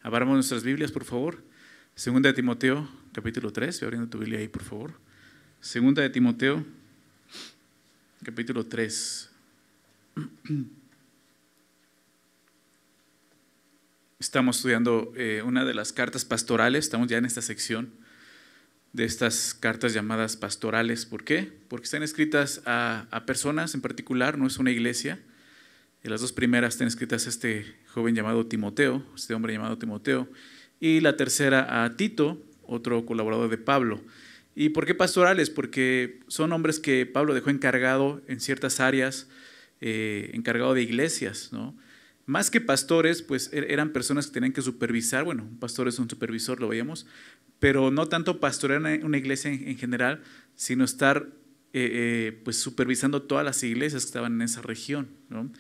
Abramos nuestras Biblias, por favor. Segunda de Timoteo, capítulo 3. Ve abriendo tu Biblia ahí, por favor. Segunda de Timoteo, capítulo 3. Estamos estudiando una de las cartas pastorales. Estamos ya en esta sección de estas cartas llamadas pastorales. ¿Por qué? Porque están escritas a personas en particular, no es una iglesia. Y las dos primeras están escritas a este joven llamado Timoteo, este hombre llamado Timoteo, y la tercera a Tito, otro colaborador de Pablo. ¿Y por qué pastorales? Porque son hombres que Pablo dejó encargado en ciertas áreas, encargado de iglesias, ¿no? Más que pastores, pues eran personas que tenían que supervisar. Bueno, un pastor es un supervisor, lo veíamos, pero no tanto pastorear una iglesia en general, sino estar pues supervisando todas las iglesias que estaban en esa región, ¿no?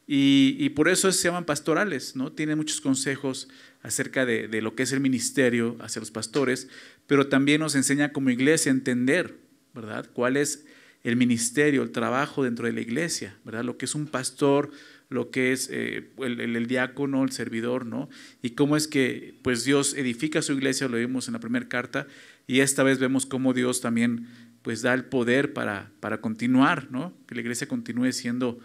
Y por eso se llaman pastorales, ¿no? Tienen muchos consejos acerca de lo que es el ministerio hacia los pastores, pero también nos enseña como iglesia a entender, ¿verdad?, cuál es el ministerio, el trabajo dentro de la iglesia, ¿verdad?, lo que es un pastor, lo que es el diácono, el servidor, ¿no? Y cómo es que pues Dios edifica su iglesia, lo vimos en la primera carta, y esta vez vemos cómo Dios también pues da el poder para continuar, ¿no? Que la iglesia continúe siendo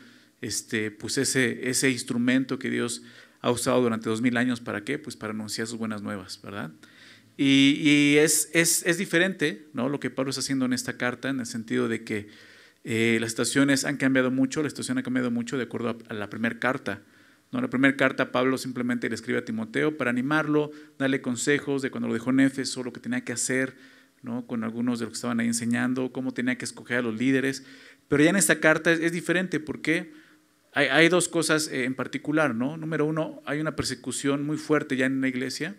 pues ese instrumento que Dios ha usado durante 2000 años. ¿Para qué? Pues para anunciar sus buenas nuevas, ¿verdad? Y es diferente, ¿no?, lo que Pablo está haciendo en esta carta, en el sentido de que las situaciones han cambiado mucho, la situación ha cambiado mucho de acuerdo a la primera carta, ¿no? En la primera carta Pablo simplemente le escribe a Timoteo para animarlo, darle consejos de cuando lo dejó en Éfeso, lo que tenía que hacer, ¿no?, con algunos de los que estaban ahí enseñando, cómo tenía que escoger a los líderes. Pero ya en esta carta es diferente, porque hay dos cosas en particular, ¿no? Número uno, hay una persecución muy fuerte ya en la iglesia,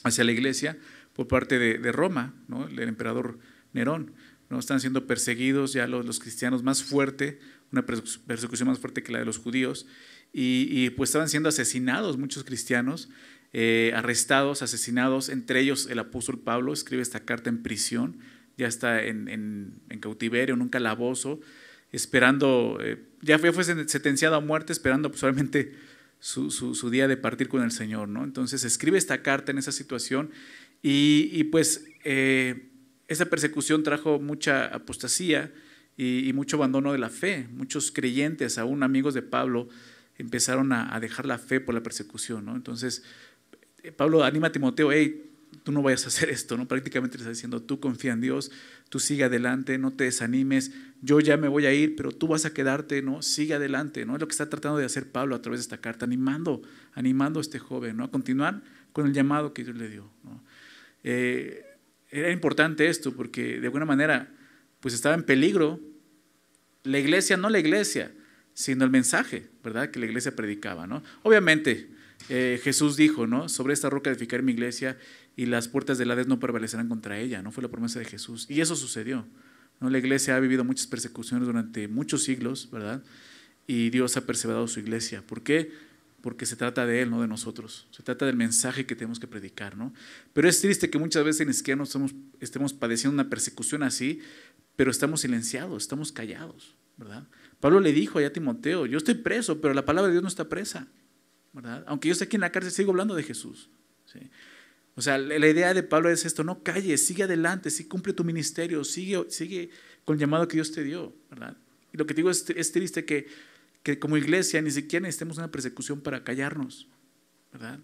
hacia la iglesia, por parte de Roma, ¿no?, el emperador Nerón, ¿no? Están siendo perseguidos ya los cristianos más fuerte, una persecución más fuerte que la de los judíos, y pues estaban siendo asesinados muchos cristianos, arrestados, asesinados, entre ellos el apóstol Pablo escribe esta carta en prisión, ya está en cautiverio, en un calabozo, esperando, ya fue sentenciado a muerte, esperando pues obviamente su día de partir con el Señor, ¿no? Entonces escribe esta carta en esa situación, y pues esa persecución trajo mucha apostasía y mucho abandono de la fe. Muchos creyentes, aún amigos de Pablo, empezaron a dejar la fe por la persecución, ¿no? Entonces Pablo anima a Timoteo: hey, tú no vayas a hacer esto, ¿no? Prácticamente le está diciendo: tú confía en Dios, tú sigue adelante, no te desanimes, yo ya me voy a ir, pero tú vas a quedarte, ¿no? Sigue adelante, ¿no? Es lo que está tratando de hacer Pablo a través de esta carta, animando a este joven, ¿no?, a continuar con el llamado que Dios le dio, ¿no? Era importante esto porque de alguna manera pues estaba en peligro la iglesia, no la iglesia, sino el mensaje, ¿verdad?, que la iglesia predicaba, ¿no? Obviamente Jesús dijo, ¿no?, sobre esta roca edificaré mi iglesia y las puertas del Hades no prevalecerán contra ella, ¿no? Fue la promesa de Jesús, y eso sucedió, ¿no? La iglesia ha vivido muchas persecuciones durante muchos siglos, ¿verdad? Y Dios ha perseverado su iglesia. ¿Por qué? Porque se trata de Él, no de nosotros. Se trata del mensaje que tenemos que predicar, ¿no? Pero es triste que muchas veces ni siquiera estemos padeciendo una persecución así, pero estamos silenciados, estamos callados, ¿verdad? Pablo le dijo allá a Timoteo: yo estoy preso, pero la palabra de Dios no está presa, ¿verdad? Aunque yo esté aquí en la cárcel, sigo hablando de Jesús, ¿sí? O sea, la idea de Pablo es esto: no calles, sigue adelante, sí, cumple tu ministerio, sigue con el llamado que Dios te dio, ¿verdad? Y lo que digo es triste que como iglesia ni siquiera necesitemos una persecución para callarnos, ¿verdad?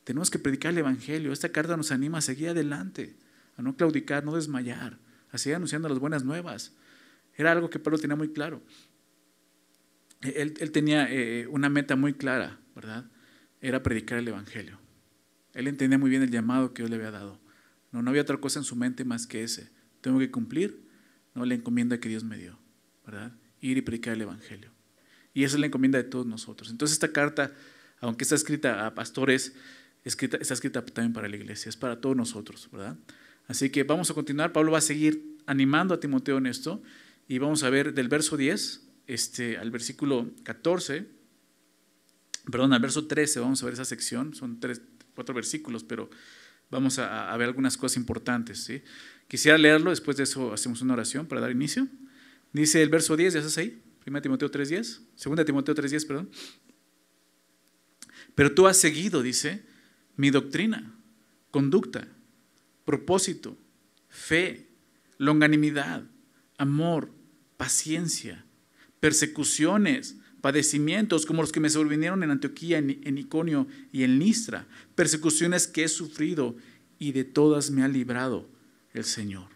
Tenemos que predicar el evangelio. Esta carta nos anima a seguir adelante, a no claudicar, no desmayar, a seguir anunciando las buenas nuevas. Era algo que Pablo tenía muy claro. Él tenía una meta muy clara, ¿verdad? Era predicar el evangelio. Él entendía muy bien el llamado que Dios le había dado. No había otra cosa en su mente más que ese: tengo que cumplir, ¿no?, la encomienda que Dios me dio, ¿verdad? Ir y predicar el evangelio. Y esa es la encomienda de todos nosotros. Entonces esta carta, aunque está escrita a pastores, está escrita también para la iglesia, es para todos nosotros, ¿verdad? Así que vamos a continuar. Pablo va a seguir animando a Timoteo en esto, y vamos a ver del verso 10 al versículo 14, perdón, al verso 13, vamos a ver esa sección. Son 4 versículos, pero vamos a ver algunas cosas importantes, ¿sí? Quisiera leerlo, después de eso hacemos una oración para dar inicio. Dice el verso 10, ¿ya estás ahí? 1 Timoteo 3:10, 2 Timoteo 3:10, perdón. Pero tú has seguido, dice, mi doctrina, conducta, propósito, fe, longanimidad, amor, paciencia, persecuciones, padecimientos como los que me sobrevinieron en Antioquía, en Iconio y en Listra, persecuciones que he sufrido y de todas me ha librado el Señor.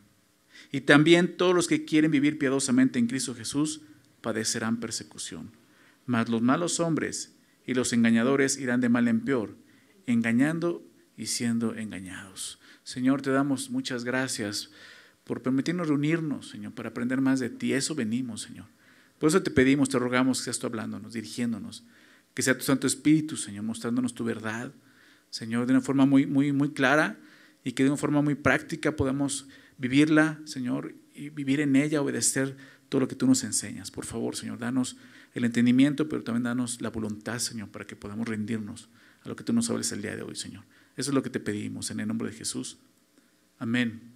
Y también todos los que quieren vivir piadosamente en Cristo Jesús padecerán persecución. Mas los malos hombres y los engañadores irán de mal en peor, engañando y siendo engañados. Señor, te damos muchas gracias por permitirnos reunirnos, Señor, para aprender más de ti. Eso venimos, Señor. Por eso te pedimos, te rogamos que seas tú hablándonos, dirigiéndonos, que sea tu Santo Espíritu, Señor, mostrándonos tu verdad, Señor, de una forma muy clara y que de una forma muy práctica podamos vivirla, Señor, y vivir en ella, obedecer todo lo que tú nos enseñas. Por favor, Señor, danos el entendimiento, pero también danos la voluntad, Señor, para que podamos rendirnos a lo que tú nos hables el día de hoy, Señor. Eso es lo que te pedimos en el nombre de Jesús. Amén.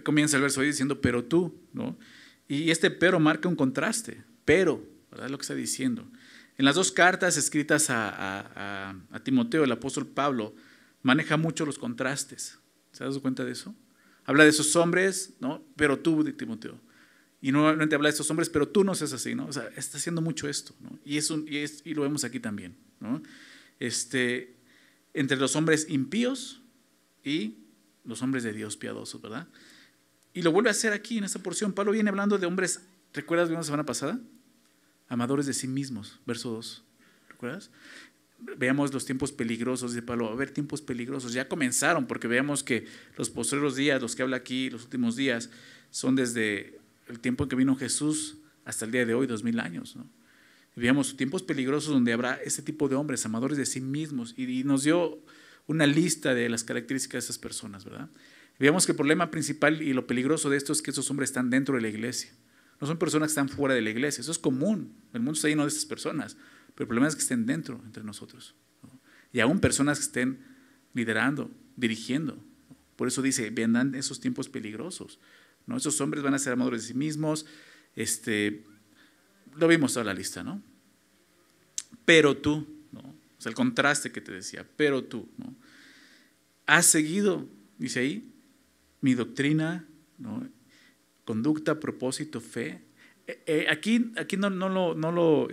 Comienza el verso ahí diciendo, pero tú, ¿no? Y este pero marca un contraste, pero, ¿verdad? Lo que está diciendo. En las dos cartas escritas a Timoteo, el apóstol Pablo maneja mucho los contrastes. ¿Se das cuenta de eso? Habla de esos hombres, ¿no? Pero tú, de Timoteo. Y nuevamente habla de estos hombres, pero tú no seas así, ¿no? O sea, está haciendo mucho esto, ¿no? Y lo vemos aquí también, ¿no? Entre los hombres impíos y los hombres de Dios piadosos, ¿verdad? Y lo vuelve a hacer aquí en esta porción. Pablo viene hablando de hombres, ¿recuerdas de una semana pasada? Amadores de sí mismos, verso 2, ¿recuerdas? Veamos los tiempos peligrosos, dice Pablo, a ver, tiempos peligrosos, ya comenzaron, porque veamos que los postreros días, los que habla aquí, los últimos días, son desde el tiempo en que vino Jesús hasta el día de hoy, 2000 años, ¿no? Y veamos tiempos peligrosos donde habrá este tipo de hombres, amadores de sí mismos, y nos dio una lista de las características de esas personas, ¿verdad? Y veamos que el problema principal y lo peligroso de esto es que esos hombres están dentro de la iglesia, no son personas que están fuera de la iglesia, eso es común, el mundo está lleno de esas personas, pero el problema es que estén dentro, entre nosotros, ¿no? Y aún personas que estén liderando, dirigiendo, ¿no? Por eso dice, vendrán esos tiempos peligrosos, ¿no? Esos hombres van a ser amadores de sí mismos, lo vimos toda la lista, ¿no? Pero tú, ¿no? O sea, el contraste que te decía, pero tú, ¿no? Has seguido, dice ahí, mi doctrina, ¿no? Conducta, propósito, fe. Aquí no lo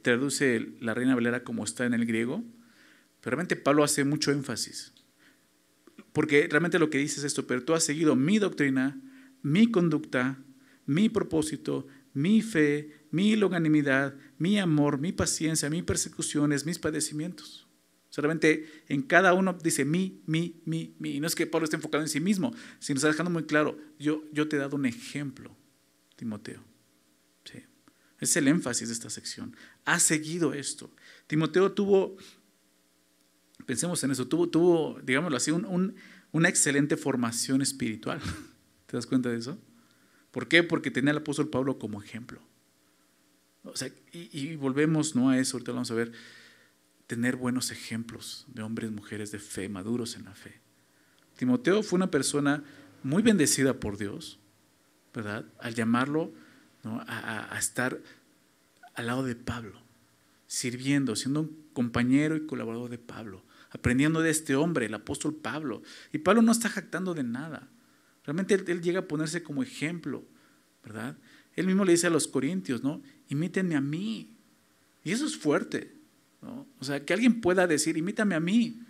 traduce la Reina Valera como está en el griego, pero realmente Pablo hace mucho énfasis, porque realmente lo que dice es esto, pero tú has seguido mi doctrina, mi conducta, mi propósito, mi fe, mi longanimidad, mi amor, mi paciencia, mis persecuciones, mis padecimientos. Solamente en cada uno dice mi. Y no es que Pablo esté enfocado en sí mismo, sino está dejando muy claro, yo te he dado un ejemplo, Timoteo. Sí. Es el énfasis de esta sección. Ha seguido esto. Timoteo tuvo, pensemos en eso, tuvo digámoslo así, una excelente formación espiritual. ¿Te das cuenta de eso? ¿Por qué? Porque tenía al apóstol Pablo como ejemplo. O sea, y volvemos, ¿no?, a eso, ahorita lo vamos a ver, tener buenos ejemplos de hombres y mujeres de fe, maduros en la fe. Timoteo fue una persona muy bendecida por Dios, ¿verdad? Al llamarlo, ¿no?, a estar al lado de Pablo, sirviendo, siendo un compañero y colaborador de Pablo, aprendiendo de este hombre, el apóstol Pablo. Y Pablo no está jactando de nada. Realmente él llega a ponerse como ejemplo, ¿verdad? Él mismo le dice a los corintios, ¿no? Imítenme a mí. Y eso es fuerte, ¿no? O sea, que alguien pueda decir, imítame a mí.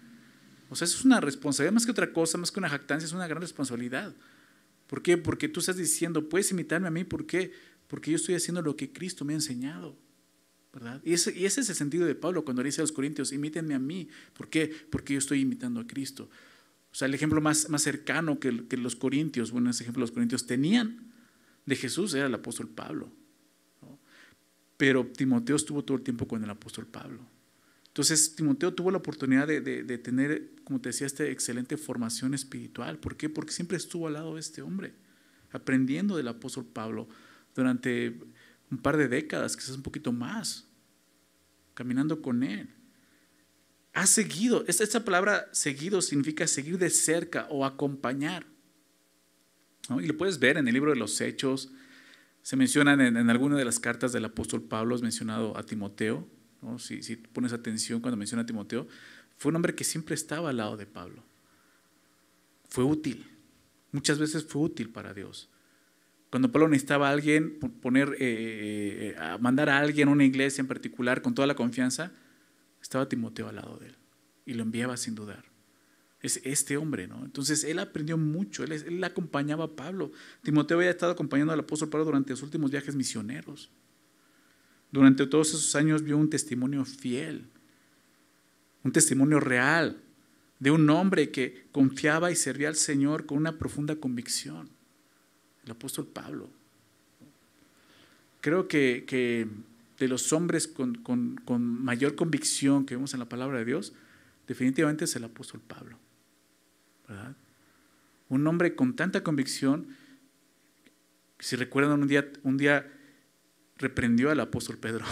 O sea, eso es una responsabilidad más que otra cosa, más que una jactancia, es una gran responsabilidad. ¿Por qué? Porque tú estás diciendo, puedes imitarme a mí, ¿por qué? Porque yo estoy haciendo lo que Cristo me ha enseñado, ¿verdad? Y ese es el sentido de Pablo cuando le dice a los corintios, imítenme a mí. ¿Por qué? Porque yo estoy imitando a Cristo. O sea, el ejemplo más cercano que los corintios, bueno, ese ejemplo los corintios tenían de Jesús era el apóstol Pablo, ¿no? Pero Timoteo estuvo todo el tiempo con el apóstol Pablo. Entonces, Timoteo tuvo la oportunidad de tener, como te decía, esta excelente formación espiritual. ¿Por qué? Porque siempre estuvo al lado de este hombre, aprendiendo del apóstol Pablo durante un par de décadas, quizás un poquito más, caminando con él. Ha seguido, esta palabra seguido significa seguir de cerca o acompañar, ¿no? Y lo puedes ver en el libro de los Hechos, se mencionan en alguna de las cartas del apóstol Pablo, es mencionado a Timoteo, ¿no? Si pones atención cuando menciona a Timoteo, Fue un hombre que siempre estaba al lado de Pablo. Fue útil. Muchas veces fue útil para Dios. Cuando Pablo necesitaba a alguien, mandar a alguien a una iglesia en particular con toda la confianza, estaba Timoteo al lado de él y lo enviaba sin dudar. Es este hombre, ¿no? Entonces él aprendió mucho, él acompañaba a Pablo. Timoteo había estado acompañando al apóstol Pablo durante los últimos viajes misioneros. Durante todos esos años vio un testimonio fiel, un testimonio real de un hombre que confiaba y servía al Señor con una profunda convicción. El apóstol Pablo. Creo que de los hombres con mayor convicción que vemos en la palabra de Dios, definitivamente es el apóstol Pablo, ¿verdad? Un hombre con tanta convicción, si recuerdan, un día reprendió al apóstol Pedro.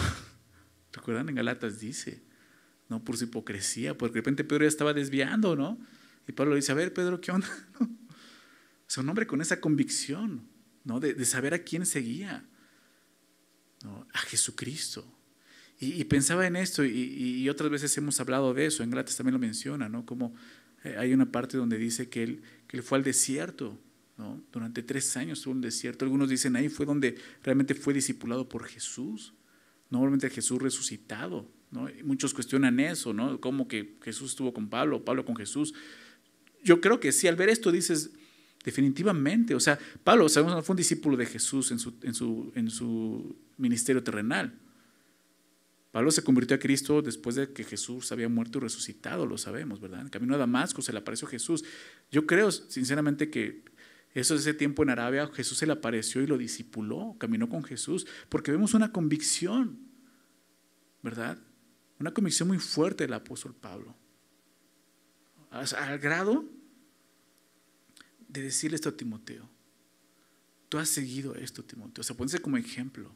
¿Recuerdan? En Galatas dice, no por su hipocresía, porque de repente Pedro ya estaba desviando, ¿no? Y Pablo le dice, a ver, Pedro, ¿qué onda? Es un hombre con esa convicción, ¿no? de saber a quién seguía, ¿no? A Jesucristo. Y pensaba en esto, y otras veces hemos hablado de eso, en Gálatas también lo menciona, ¿no? Como hay una parte donde dice que él fue al desierto, ¿no? Durante 3 años estuvo en el desierto. Algunos dicen ahí fue donde realmente fue discipulado por Jesús, normalmente Jesús resucitado, ¿no? Y muchos cuestionan eso, ¿no? ¿Cómo que Jesús estuvo con Pablo, Pablo con Jesús? Yo creo que sí, al ver esto dices, definitivamente, o sea, Pablo, sabemos, fue un discípulo de Jesús en su ministerio terrenal. Pablo se convirtió a Cristo después de que Jesús había muerto y resucitado, lo sabemos, ¿verdad? En camino a Damasco se le apareció Jesús. Yo creo sinceramente que ese tiempo en Arabia Jesús se le apareció y lo discipuló, caminó con Jesús, porque vemos una convicción, ¿verdad? Una convicción muy fuerte del apóstol Pablo. Al grado de decirle esto a Timoteo. Tú has seguido esto, Timoteo. O sea, ponse como ejemplo.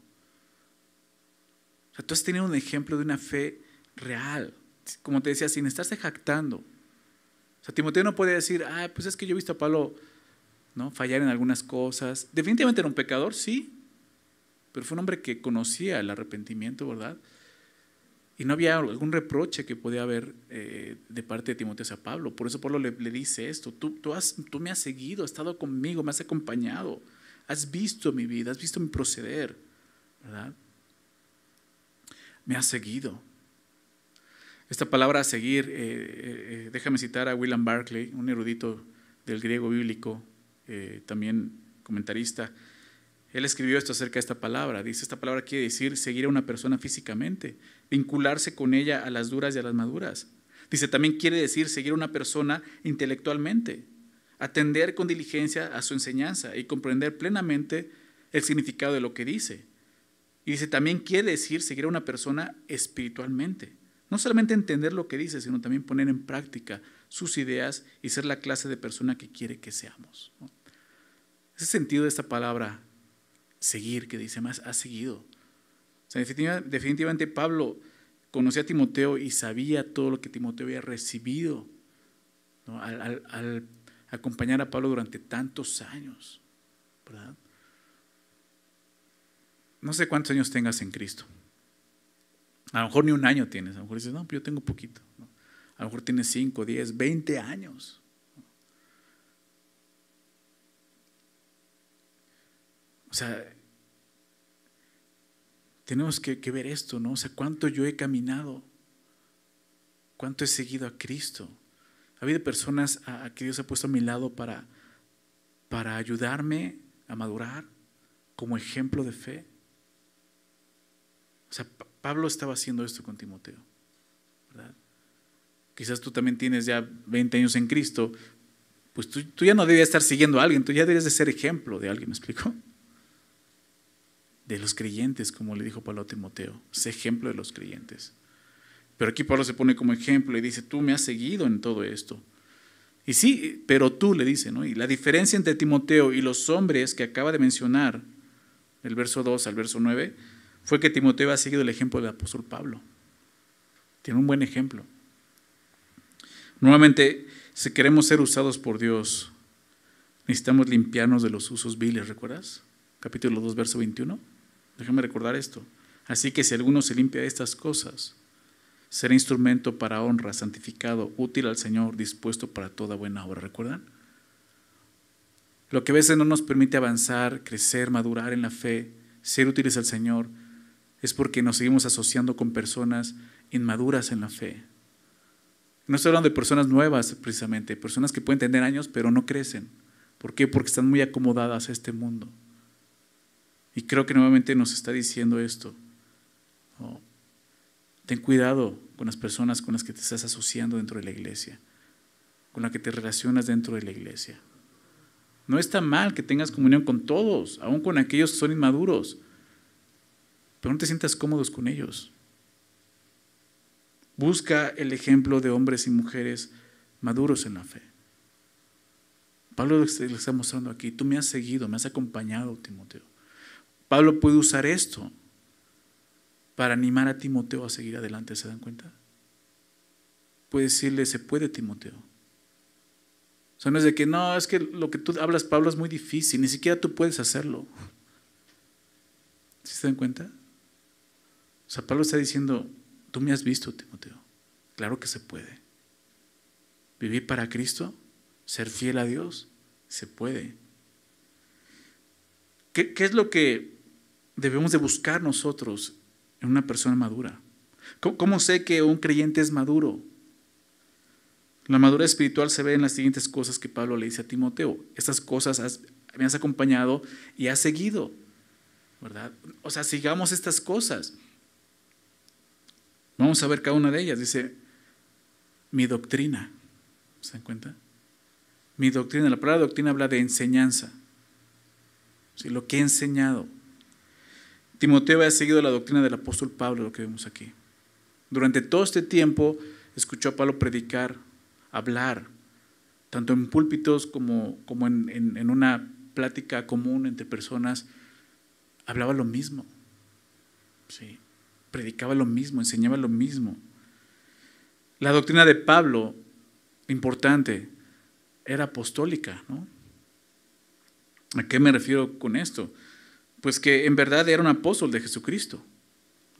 O sea, tú has tenido un ejemplo de una fe real. Como te decía, sin estarse jactando. O sea, Timoteo no puede decir, pues es que yo he visto a Pablo, ¿no?, fallar en algunas cosas. Definitivamente era un pecador, sí. Pero fue un hombre que conocía el arrepentimiento, ¿verdad? Y no había algún reproche que podía haber de parte de Timoteo hacia Pablo. Por eso Pablo le dice esto, tú me has seguido, has estado conmigo, me has acompañado, has visto mi vida, has visto mi proceder, ¿verdad? Me has seguido. Esta palabra seguir, déjame citar a William Barclay, un erudito del griego bíblico, también comentarista. Él escribió esto acerca de esta palabra. Dice, esta palabra quiere decir seguir a una persona físicamente, vincularse con ella a las duras y a las maduras. Dice, también quiere decir seguir a una persona intelectualmente, atender con diligencia a su enseñanza y comprender plenamente el significado de lo que dice. Y dice, también quiere decir seguir a una persona espiritualmente. No solamente entender lo que dice, sino también poner en práctica sus ideas y ser la clase de persona que quiere que seamos, ¿no? Ese sentido de esta palabra seguir, que dice más, ha seguido. O sea, definitivamente Pablo conocía a Timoteo y sabía todo lo que Timoteo había recibido, ¿no?, al acompañar a Pablo durante tantos años, ¿verdad? No sé cuántos años tengas en Cristo. A lo mejor ni un año tienes. A lo mejor dices, no, yo tengo poquito, ¿no? A lo mejor tienes 5, 10, 20 años. O sea, tenemos que ver esto, ¿no? O sea, cuánto yo he caminado, cuánto he seguido a Cristo. Ha habido personas a que Dios ha puesto a mi lado para ayudarme a madurar como ejemplo de fe. O sea, Pablo estaba haciendo esto con Timoteo, ¿verdad? Quizás tú también tienes ya 20 años en Cristo, pues tú ya no debías estar siguiendo a alguien, tú ya debías de ser ejemplo de alguien, ¿me explico? De los creyentes, como le dijo Pablo a Timoteo, sé ejemplo de los creyentes. Pero aquí Pablo se pone como ejemplo y dice, tú me has seguido en todo esto. Y sí, pero tú, le dice, ¿no? Y la diferencia entre Timoteo y los hombres que acaba de mencionar, del verso 2 al verso 9, fue que Timoteo ha seguido el ejemplo del apóstol Pablo. Tiene un buen ejemplo. Nuevamente, si queremos ser usados por Dios, necesitamos limpiarnos de los usos viles, ¿recuerdas? Capítulo 2, verso 21. Déjame recordar esto. Así que si alguno se limpia de estas cosas, Ser instrumento para honra, santificado, útil al Señor, dispuesto para toda buena obra. ¿Recuerdan? Lo que a veces no nos permite avanzar, crecer, madurar en la fe, ser útiles al Señor, es porque nos seguimos asociando con personas inmaduras en la fe. No estoy hablando de personas nuevas precisamente, personas que pueden tener años pero no crecen. ¿Por qué? Porque están muy acomodadas a este mundo. Y creo que nuevamente nos está diciendo esto. Oh, ten cuidado con las personas con las que te estás asociando dentro de la iglesia, con las que te relacionas dentro de la iglesia. No está mal que tengas comunión con todos, aun con aquellos que son inmaduros, pero no te sientas cómodos con ellos. Busca el ejemplo de hombres y mujeres maduros en la fe. Pablo le está mostrando aquí, tú me has seguido, me has acompañado, Timoteo. Pablo puede usar esto para animar a Timoteo a seguir adelante, ¿se dan cuenta? Puede decirle, se puede, Timoteo. O sea, no es de que, no, es que lo que tú hablas, Pablo, es muy difícil, ni siquiera tú puedes hacerlo. ¿Sí se dan cuenta? O sea, Pablo está diciendo, tú me has visto, Timoteo. Claro que se puede. Vivir para Cristo, ser fiel a Dios, se puede. ¿Qué es lo que debemos de buscar nosotros en una persona madura? ¿Cómo sé que un creyente es maduro? La madurez espiritual se ve en las siguientes cosas que Pablo le dice a Timoteo. Estas cosas me has acompañado y has seguido, ¿verdad? O sea, sigamos estas cosas. Vamos a ver cada una de ellas. Dice, mi doctrina. ¿Se dan cuenta? Mi doctrina. La palabra doctrina habla de enseñanza. ¿Sí? Lo que he enseñado. Timoteo ha seguido la doctrina del apóstol Pablo, lo que vemos aquí. Durante todo este tiempo escuchó a Pablo predicar, hablar, tanto en púlpitos como en una plática común entre personas. Hablaba lo mismo. Sí. Predicaba lo mismo, enseñaba lo mismo. La doctrina de Pablo, importante, era apostólica, ¿no? ¿A qué me refiero con esto? Pues que en verdad era un apóstol de Jesucristo,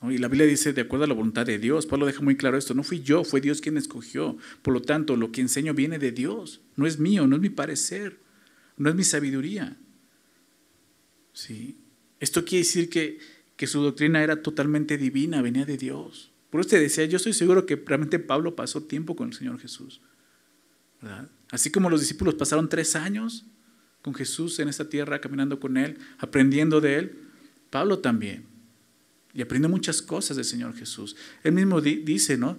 ¿no? Y la Biblia dice, de acuerdo a la voluntad de Dios. Pablo deja muy claro esto, no fui yo, fue Dios quien me escogió. Por lo tanto, lo que enseño viene de Dios, no es mío, no es mi parecer, no es mi sabiduría. ¿Sí? Esto quiere decir que su doctrina era totalmente divina, venía de Dios. Por eso te decía, yo estoy seguro que realmente Pablo pasó tiempo con el Señor Jesús, ¿verdad? Así como los discípulos pasaron 3 años con Jesús en esta tierra, caminando con Él, aprendiendo de Él, Pablo también. Y aprendió muchas cosas del Señor Jesús. Él mismo dice, ¿no?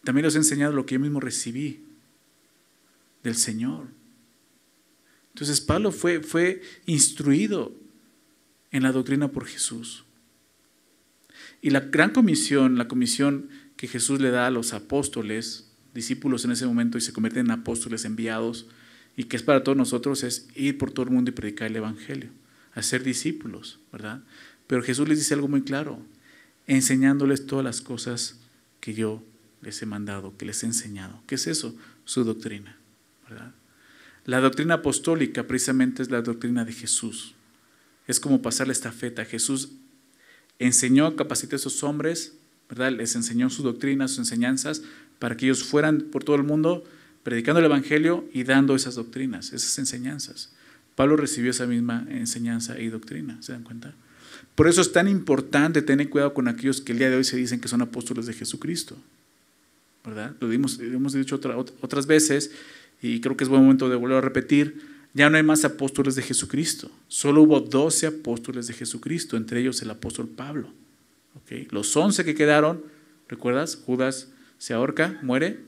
También les he enseñado lo que yo mismo recibí del Señor. Entonces Pablo fue instruido en la doctrina por Jesús. Y la gran comisión, la comisión que Jesús le da a los apóstoles, discípulos en ese momento, y se convierten en apóstoles enviados, y que es para todos nosotros, es ir por todo el mundo y predicar el evangelio, hacer discípulos, ¿verdad? Pero Jesús les dice algo muy claro, enseñándoles todas las cosas que yo les he mandado, que les he enseñado. ¿Qué es eso? Su doctrina, ¿verdad? La doctrina apostólica precisamente es la doctrina de Jesús. Es como pasar la estafeta. Jesús enseñó, capacitó a esos hombres, ¿verdad? Les enseñó su doctrina, sus enseñanzas, para que ellos fueran por todo el mundo predicando el evangelio y dando esas doctrinas, esas enseñanzas. Pablo recibió esa misma enseñanza y doctrina, ¿se dan cuenta? Por eso es tan importante tener cuidado con aquellos que el día de hoy se dicen que son apóstoles de Jesucristo, ¿verdad? Lo hemos dicho otras veces y creo que es buen momento de volver a repetir. Ya no hay más apóstoles de Jesucristo. Solo hubo 12 apóstoles de Jesucristo, entre ellos el apóstol Pablo. ¿Okay? Los 11 que quedaron, ¿recuerdas? Judas se ahorca, muere,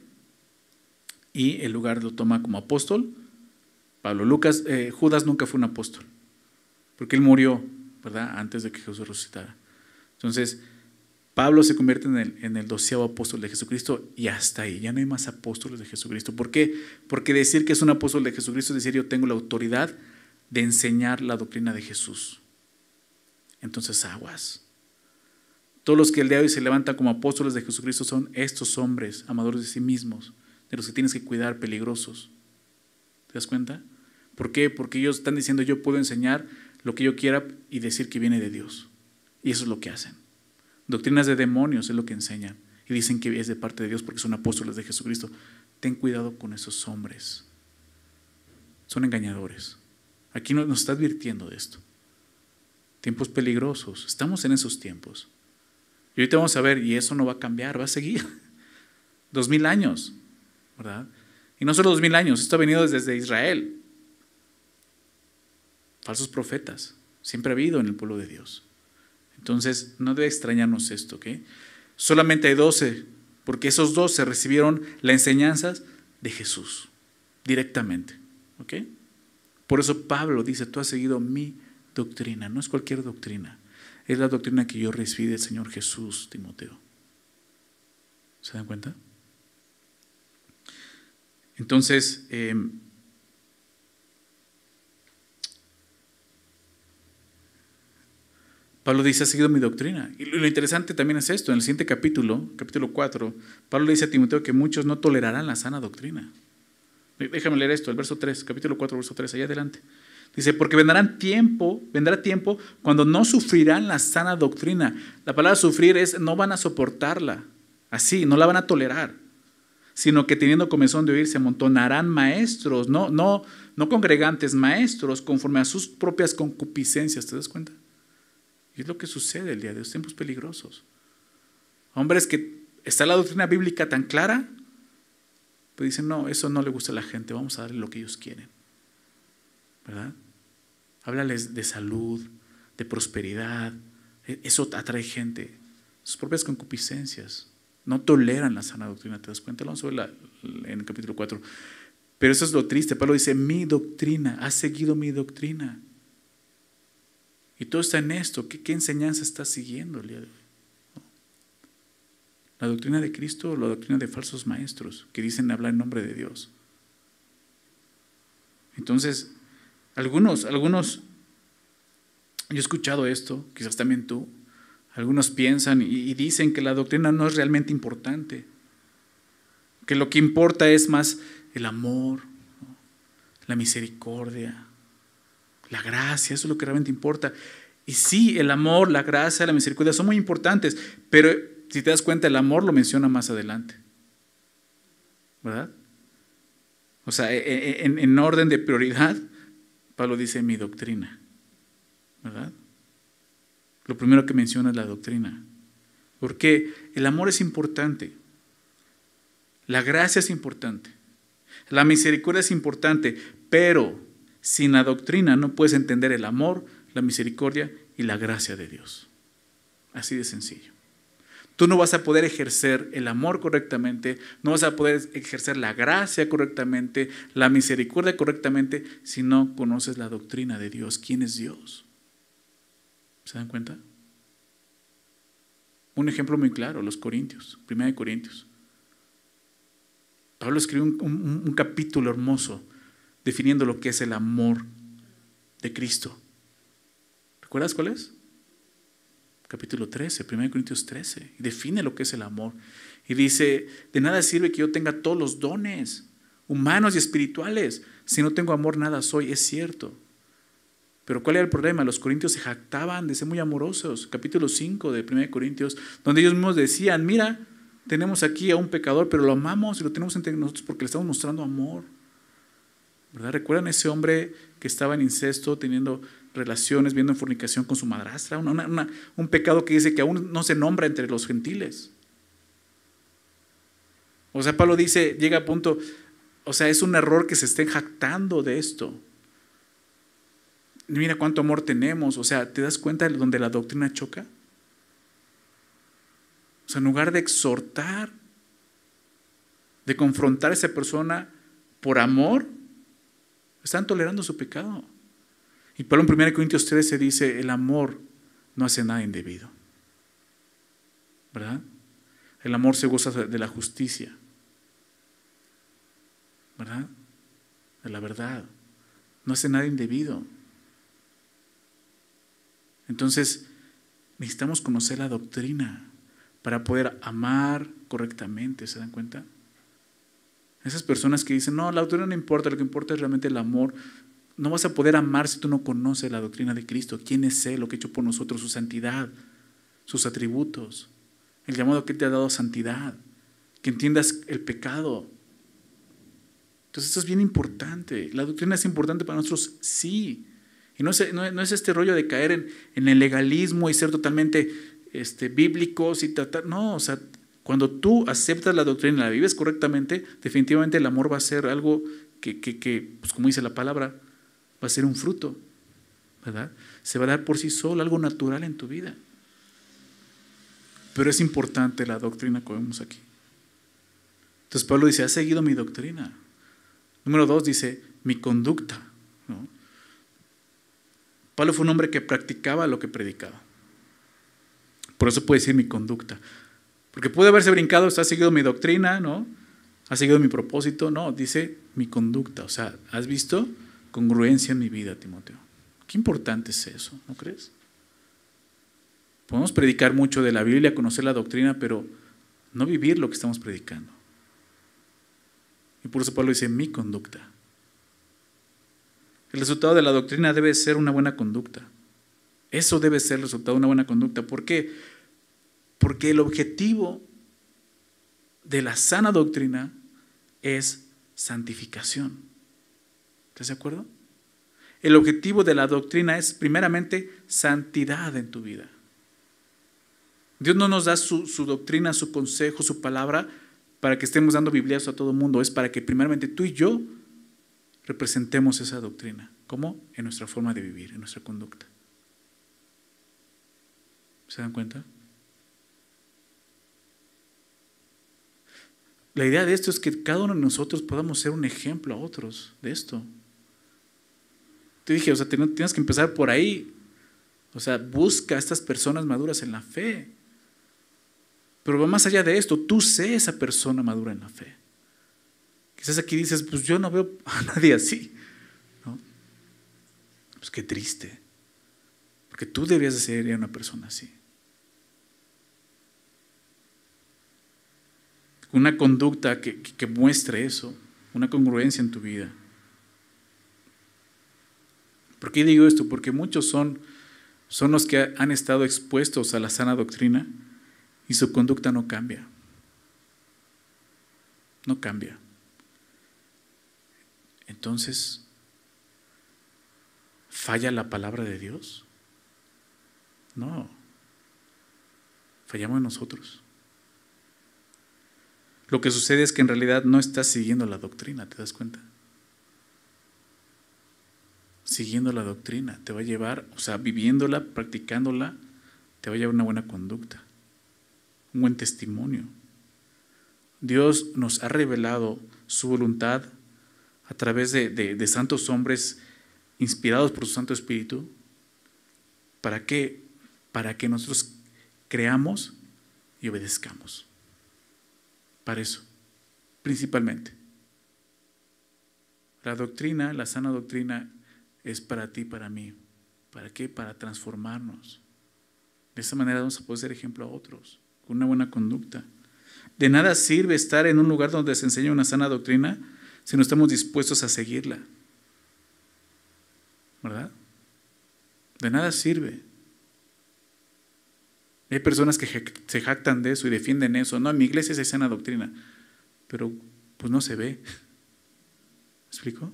y el lugar lo toma como apóstol Pablo. Judas nunca fue un apóstol, porque él murió, ¿verdad? Antes de que Jesús resucitara. Entonces, Pablo se convierte en el 12º apóstol de Jesucristo y hasta ahí, ya no hay más apóstoles de Jesucristo. ¿Por qué? Porque decir que es un apóstol de Jesucristo es decir, yo tengo la autoridad de enseñar la doctrina de Jesús. Entonces, aguas. Todos los que el día de hoy se levantan como apóstoles de Jesucristo son estos hombres, amadores de sí mismos, de los que tienes que cuidar, peligrosos. ¿Te das cuenta? ¿Por qué? Porque ellos están diciendo, yo puedo enseñar lo que yo quiera y decir que viene de Dios. Y eso es lo que hacen. Doctrinas de demonios es lo que enseñan. y dicen que es de parte de Dios porque son apóstoles de Jesucristo. Ten cuidado con esos hombres. Son engañadores. Aquí nos está advirtiendo de esto. Tiempos peligrosos. Estamos en esos tiempos. Y ahorita vamos a ver, y eso no va a cambiar, va a seguir. 2000 años, ¿verdad? Y no solo 2000 años, esto ha venido desde Israel. Falsos profetas. Siempre ha habido en el pueblo de Dios. Entonces, no debe extrañarnos esto, ¿ok? Solamente hay 12, porque esos 12 recibieron las enseñanzas de Jesús, directamente, ¿ok? Por eso Pablo dice, tú has seguido mi doctrina, no es cualquier doctrina, es la doctrina que yo recibí del Señor Jesús, Timoteo. ¿Se dan cuenta? Entonces, Pablo dice, ha seguido mi doctrina. Y lo interesante también es esto, en el siguiente capítulo, capítulo 4, Pablo le dice a Timoteo que muchos no tolerarán la sana doctrina. Déjame leer esto, el verso 3, capítulo 4, verso 3, allá adelante. Dice, porque vendrá tiempo cuando no sufrirán la sana doctrina. La palabra sufrir es, no van a soportarla, así, no la van a tolerar, sino que teniendo comezón de oír se amontonarán maestros, no congregantes, maestros, conforme a sus propias concupiscencias. ¿Te das cuenta? Y es lo que sucede el día de los tiempos peligrosos. Hombres que está la doctrina bíblica tan clara, pues dicen, no, eso no le gusta a la gente, vamos a darle lo que ellos quieren. ¿Verdad? Háblales de salud, de prosperidad. Eso atrae gente. Sus propias concupiscencias. No toleran la sana doctrina, ¿te das cuenta? Lo vamos a ver en el capítulo 4. Pero eso es lo triste. Pablo dice, mi doctrina, has seguido mi doctrina. Y todo está en esto. ¿Qué enseñanza estás siguiendo el día de hoy? ¿La doctrina de Cristo o la doctrina de falsos maestros que dicen hablar en nombre de Dios? Entonces, algunos, yo he escuchado esto, quizás también tú, algunos piensan y dicen que la doctrina no es realmente importante, que lo que importa es más el amor, ¿no? La misericordia, la gracia, eso es lo que realmente importa. Y sí, el amor, la gracia, la misericordia son muy importantes, pero si te das cuenta, el amor lo menciona más adelante, ¿verdad? O sea, en orden de prioridad, Pablo dice mi doctrina, ¿verdad? Lo primero que menciona es la doctrina, porque el amor es importante, la gracia es importante, la misericordia es importante, pero sin la doctrina no puedes entender el amor, la misericordia y la gracia de Dios. Así de sencillo. Tú no vas a poder ejercer el amor correctamente, no vas a poder ejercer la gracia correctamente, la misericordia correctamente, si no conoces la doctrina de Dios. ¿Quién es Dios? ¿Se dan cuenta? Un ejemplo muy claro, los Corintios, 1 Corintios. Pablo escribió un capítulo hermoso definiendo lo que es el amor de Cristo. ¿Recuerdas cuál es? Capítulo 13, 1 Corintios 13, y define lo que es el amor. Y dice, de nada sirve que yo tenga todos los dones, humanos y espirituales, si no tengo amor nada soy, es cierto. Pero ¿cuál era el problema? Los corintios se jactaban de ser muy amorosos. Capítulo 5 de 1 Corintios, donde ellos mismos decían, mira, tenemos aquí a un pecador, pero lo amamos y lo tenemos entre nosotros porque le estamos mostrando amor. ¿Verdad? ¿Recuerdan ese hombre que estaba en incesto, teniendo relaciones, viendo en fornicación con su madrastra? Un pecado que dice que aún no se nombra entre los gentiles. O sea, Pablo dice, llega a punto, o sea, es un error que se estén jactando de esto. Mira cuánto amor tenemos. O sea, ¿te das cuenta de donde la doctrina choca? O sea, en lugar de exhortar, de confrontar a esa persona por amor, están tolerando su pecado. Y Pablo en 1 Corintios 13 dice, el amor no hace nada indebido. ¿Verdad? El amor se goza de la justicia. ¿Verdad? De la verdad. No hace nada indebido. Entonces, necesitamos conocer la doctrina para poder amar correctamente. ¿Se dan cuenta? Esas personas que dicen, no, la doctrina no importa, lo que importa es realmente el amor. No vas a poder amar si tú no conoces la doctrina de Cristo. ¿Quién es Él? Lo que ha hecho por nosotros, su santidad, sus atributos. el llamado que te ha dado a santidad, que entiendas el pecado. Entonces esto es bien importante. La doctrina es importante para nosotros, sí. Y no es este rollo de caer en el legalismo y ser totalmente bíblicos y tratar. No, o sea, cuando tú aceptas la doctrina y la vives correctamente, definitivamente el amor va a ser algo que pues como dice la palabra, va a ser un fruto, ¿verdad? Se va a dar por sí solo, algo natural en tu vida. Pero es importante la doctrina que vemos aquí. Entonces Pablo dice, has seguido mi doctrina. Número 2 dice, mi conducta, ¿no? Pablo fue un hombre que practicaba lo que predicaba. Por eso puede decir mi conducta. Porque puede haberse brincado, has seguido mi doctrina, ¿no? Has seguido mi propósito. No, dice mi conducta. O sea, has visto congruencia en mi vida, Timoteo. Qué importante es eso, ¿no crees? Podemos predicar mucho de la Biblia, conocer la doctrina, pero no vivir lo que estamos predicando. Y por eso Pablo dice mi conducta. El resultado de la doctrina debe ser una buena conducta. Eso debe ser el resultado de una buena conducta. ¿Por qué? Porque el objetivo de la sana doctrina es santificación. ¿Estás de acuerdo? El objetivo de la doctrina es primeramente santidad en tu vida. Dios no nos da su doctrina, su consejo, su palabra para que estemos dando bibliazos a todo el mundo. Es para que primeramente tú y yo representemos esa doctrina. ¿Cómo? En nuestra forma de vivir, en nuestra conducta. ¿Se dan cuenta? La idea de esto es que cada uno de nosotros podamos ser un ejemplo a otros de esto. Te dije, o sea, tienes que empezar por ahí. O sea, busca a estas personas maduras en la fe. Pero va más allá de esto, tú sé esa persona madura en la fe. Quizás aquí dices, pues yo no veo a nadie así, ¿no? Pues qué triste, porque tú debías de ser una persona así. Una conducta que muestre eso, una congruencia en tu vida. ¿Por qué digo esto? Porque muchos son los que han estado expuestos a la sana doctrina y su conducta no cambia. No cambia. Entonces, ¿falla la palabra de Dios? No. Fallamos nosotros. Lo que sucede es que en realidad no estás siguiendo la doctrina, ¿te das cuenta? Siguiendo la doctrina te va a llevar, o sea, viviéndola, practicándola, te va a llevar una buena conducta, un buen testimonio. Dios nos ha revelado su voluntad a través de santos hombres inspirados por su Santo Espíritu. ¿Para qué? Para que nosotros creamos y obedezcamos. Para eso, principalmente. La doctrina, la sana doctrina, es para ti, para mí. ¿Para qué? Para transformarnos. De esa manera vamos a poder ser ejemplo a otros, con una buena conducta. De nada sirve estar en un lugar donde se enseña una sana doctrina si no estamos dispuestos a seguirla. ¿Verdad? De nada sirve. Hay personas que se jactan de eso y defienden eso. No, en mi iglesia es sana doctrina, pero pues no se ve. ¿Me explico?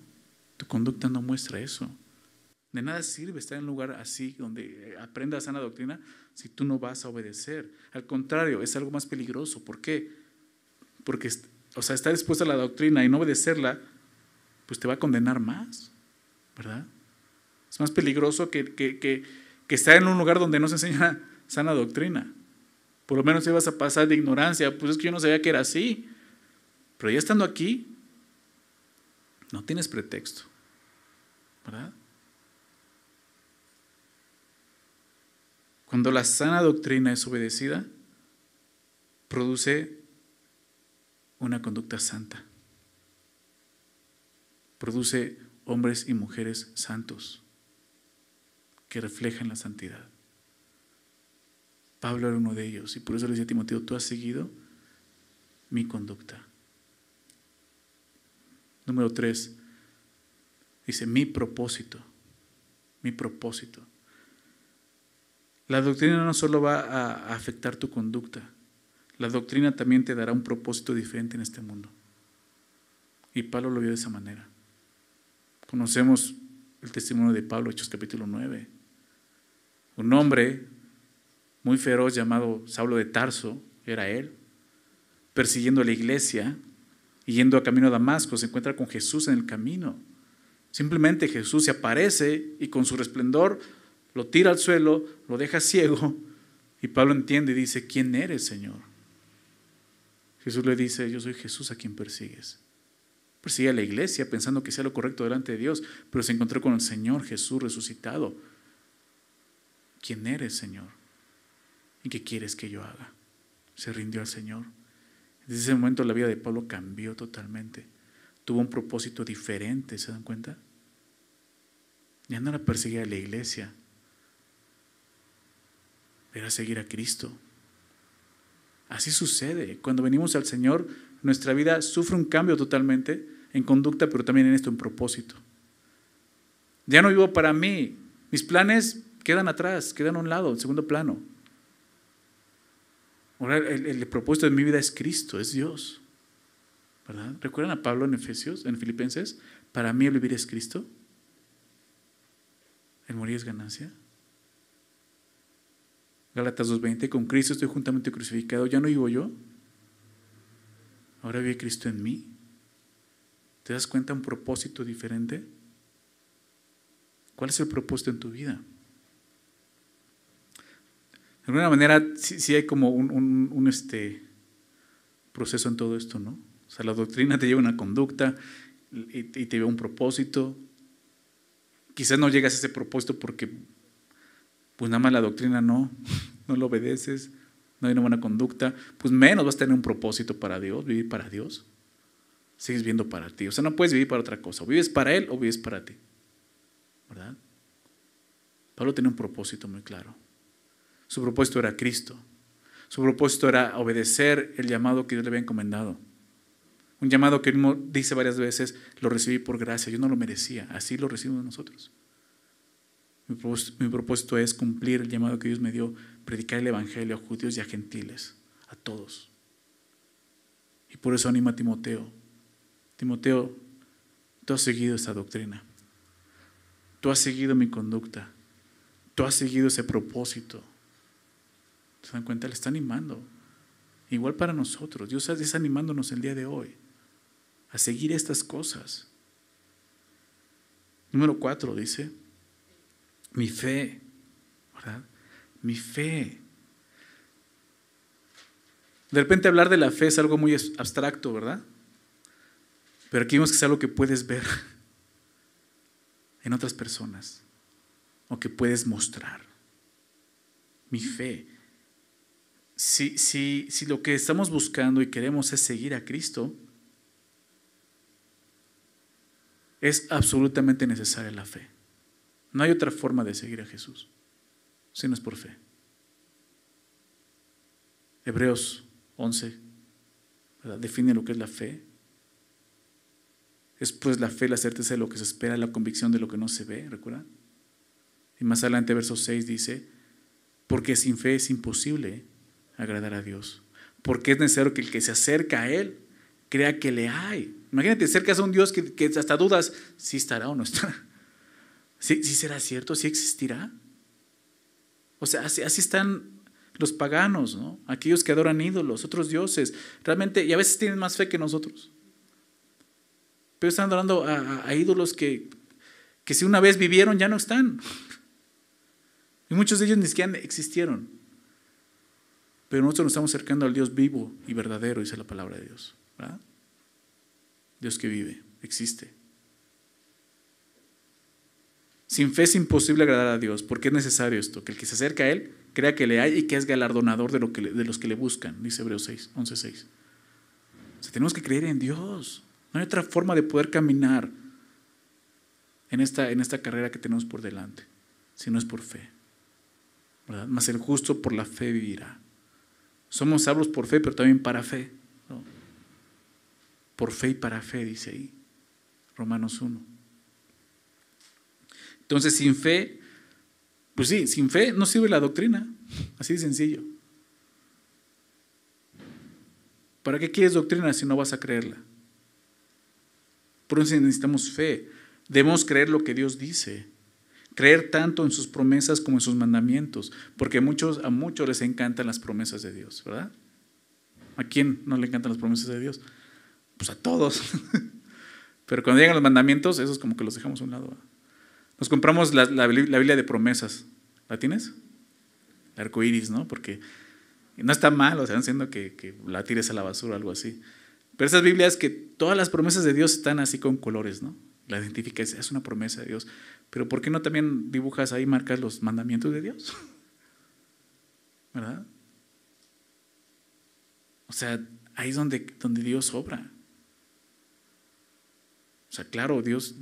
Tu conducta no muestra eso. De nada sirve estar en un lugar así donde aprendas sana doctrina si tú no vas a obedecer. Al contrario, es algo más peligroso. ¿Por qué? Porque, o sea, estar expuesto a la doctrina y no obedecerla, pues te va a condenar más, ¿verdad? Es más peligroso que estar en un lugar donde no se enseña sana doctrina. Por lo menos te vas a pasar de ignorancia. Pues es que yo no sabía que era así. Pero ya estando aquí, no tienes pretexto, ¿verdad? Cuando la sana doctrina es obedecida, produce una conducta santa. Produce hombres y mujeres santos que reflejan la santidad. Pablo era uno de ellos y por eso le decía a Timoteo, tú has seguido mi conducta. Número 3, dice mi propósito. Mi propósito. La doctrina no solo va a afectar tu conducta, la doctrina también te dará un propósito diferente en este mundo. Y Pablo lo vio de esa manera. Conocemos el testimonio de Pablo, Hechos capítulo 9. Un hombre muy feroz llamado Saulo de Tarso, era él, persiguiendo a la iglesia y yendo a camino a Damasco, se encuentra con Jesús en el camino. Simplemente Jesús se aparece y con su resplendor lo tira al suelo, lo deja ciego, y Pablo entiende y dice: ¿quién eres, Señor? Jesús le dice: yo soy Jesús a quien persigues. Persigue a la iglesia pensando que sea lo correcto delante de Dios, pero se encontró con el Señor Jesús resucitado. ¿Quién eres, Señor? ¿Y qué quieres que yo haga? Se rindió al Señor. Desde ese momento la vida de Pablo cambió totalmente. Tuvo un propósito diferente, ¿se dan cuenta? Ya no era perseguir a la iglesia, era seguir a Cristo. Así sucede. Cuando venimos al Señor, nuestra vida sufre un cambio totalmente en conducta, pero también en esto, en propósito. Ya no vivo para mí. Mis planes quedan atrás, quedan a un lado, en segundo plano. Ahora el propósito de mi vida es Cristo, es Dios, ¿verdad? ¿Recuerdan a Pablo en Efesios, en Filipenses? Para mí el vivir es Cristo, el morir es ganancia. Gálatas 2:20, con Cristo estoy juntamente crucificado, ya no vivo yo, ahora vive Cristo en mí. ¿Te das cuenta? Un propósito diferente. ¿Cuál es el propósito en tu vida? De alguna manera sí hay como un proceso en todo esto, ¿no? O sea, la doctrina te lleva a una conducta y te lleva a un propósito. Quizás no llegas a ese propósito porque pues nada más la doctrina no lo obedeces, no hay una buena conducta, pues menos vas a tener un propósito para Dios, vivir para Dios. Sigues viviendo para ti. O sea, no puedes vivir para otra cosa. O vives para Él o vives para ti, ¿verdad? Pablo tenía un propósito muy claro. Su propósito era Cristo. Su propósito era obedecer el llamado que Dios le había encomendado. Un llamado que él mismo dice varias veces: lo recibí por gracia, yo no lo merecía, así lo recibimos nosotros. Mi propósito es cumplir el llamado que Dios me dio, predicar el evangelio a judíos y a gentiles, a todos. Y por eso animo a Timoteo. Timoteo, tú has seguido esta doctrina, tú has seguido mi conducta, tú has seguido ese propósito. ¿Se dan cuenta? Le está animando. Igual para nosotros. Dios está animándonos el día de hoy a seguir estas cosas. Número 4 dice: mi fe, ¿verdad? Mi fe. De repente hablar de la fe es algo muy abstracto, ¿verdad? Pero aquí vemos que es algo que puedes ver en otras personas o que puedes mostrar. Mi fe. Si lo que estamos buscando y queremos es seguir a Cristo, es absolutamente necesaria la fe. No hay otra forma de seguir a Jesús si no es por fe. Hebreos 11, ¿verdad?, define lo que es la fe. Es pues la fe, la certeza de lo que se espera, la convicción de lo que no se ve, ¿recuerdan? Y más adelante, verso 6 dice: porque sin fe es imposible agradar a Dios, porque es necesario que el que se acerca a Él crea que le hay. Imagínate, te acercas a un Dios que hasta dudas si estará o no estará, si será cierto, si existirá. O sea, así están los paganos, ¿no? Aquellos que adoran ídolos, otros dioses, realmente, y a veces tienen más fe que nosotros, pero están adorando a ídolos que si una vez vivieron ya no están, y muchos de ellos ni siquiera existieron. Pero nosotros nos estamos acercando al Dios vivo y verdadero, dice la palabra de Dios, ¿verdad? Dios que vive, existe. Sin fe es imposible agradar a Dios, porque es necesario esto, que el que se acerca a Él crea que le hay y que es galardonador de los que le buscan, dice Hebreos 11:6. O sea, tenemos que creer en Dios. No hay otra forma de poder caminar en esta carrera que tenemos por delante, si no es por fe, ¿verdad? Mas el justo por la fe vivirá. Somos salvos por fe, pero también para fe, ¿no? Por fe y para fe, dice ahí Romanos 1. Entonces, sin fe, pues sí, sin fe no sirve la doctrina, así de sencillo. ¿Para qué quieres doctrina si no vas a creerla? Por eso necesitamos fe. Debemos creer lo que Dios dice. Creer tanto en sus promesas como en sus mandamientos. Porque a muchos les encantan las promesas de Dios, ¿verdad? ¿A quién no le encantan las promesas de Dios? Pues a todos. Pero cuando llegan los mandamientos, esos como que los dejamos a un lado. Nos compramos la Biblia de promesas. ¿La tienes? El arco iris, ¿no? Porque no está mal, o sea, diciendo que la tires a la basura o algo así. Pero esas Biblias que todas las promesas de Dios están así con colores, ¿no? La identificas, es una promesa de Dios. Pero ¿por qué no también dibujas ahí, marcas los mandamientos de Dios? ¿Verdad? O sea, ahí es donde Dios obra. O sea, claro, a Dios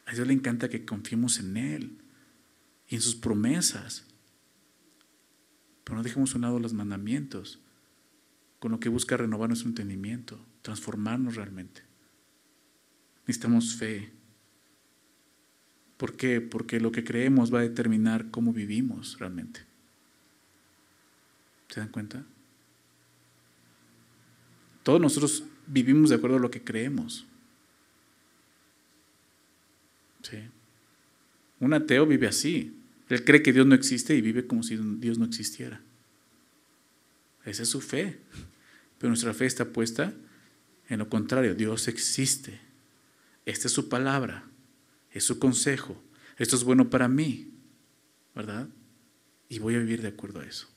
le encanta que confiemos en Él y en sus promesas. Pero no dejemos a un lado los mandamientos, con lo que busca renovar nuestro entendimiento, transformarnos realmente. Necesitamos fe. ¿Por qué? Porque lo que creemos va a determinar cómo vivimos realmente. ¿Se dan cuenta? Todos nosotros vivimos de acuerdo a lo que creemos. ¿Sí? Un ateo vive así. Él cree que Dios no existe y vive como si Dios no existiera. Esa es su fe. Pero nuestra fe está puesta en lo contrario. Dios existe. Esta es su palabra. Es su consejo. Esto es bueno para mí. ¿Verdad? Y voy a vivir de acuerdo a eso.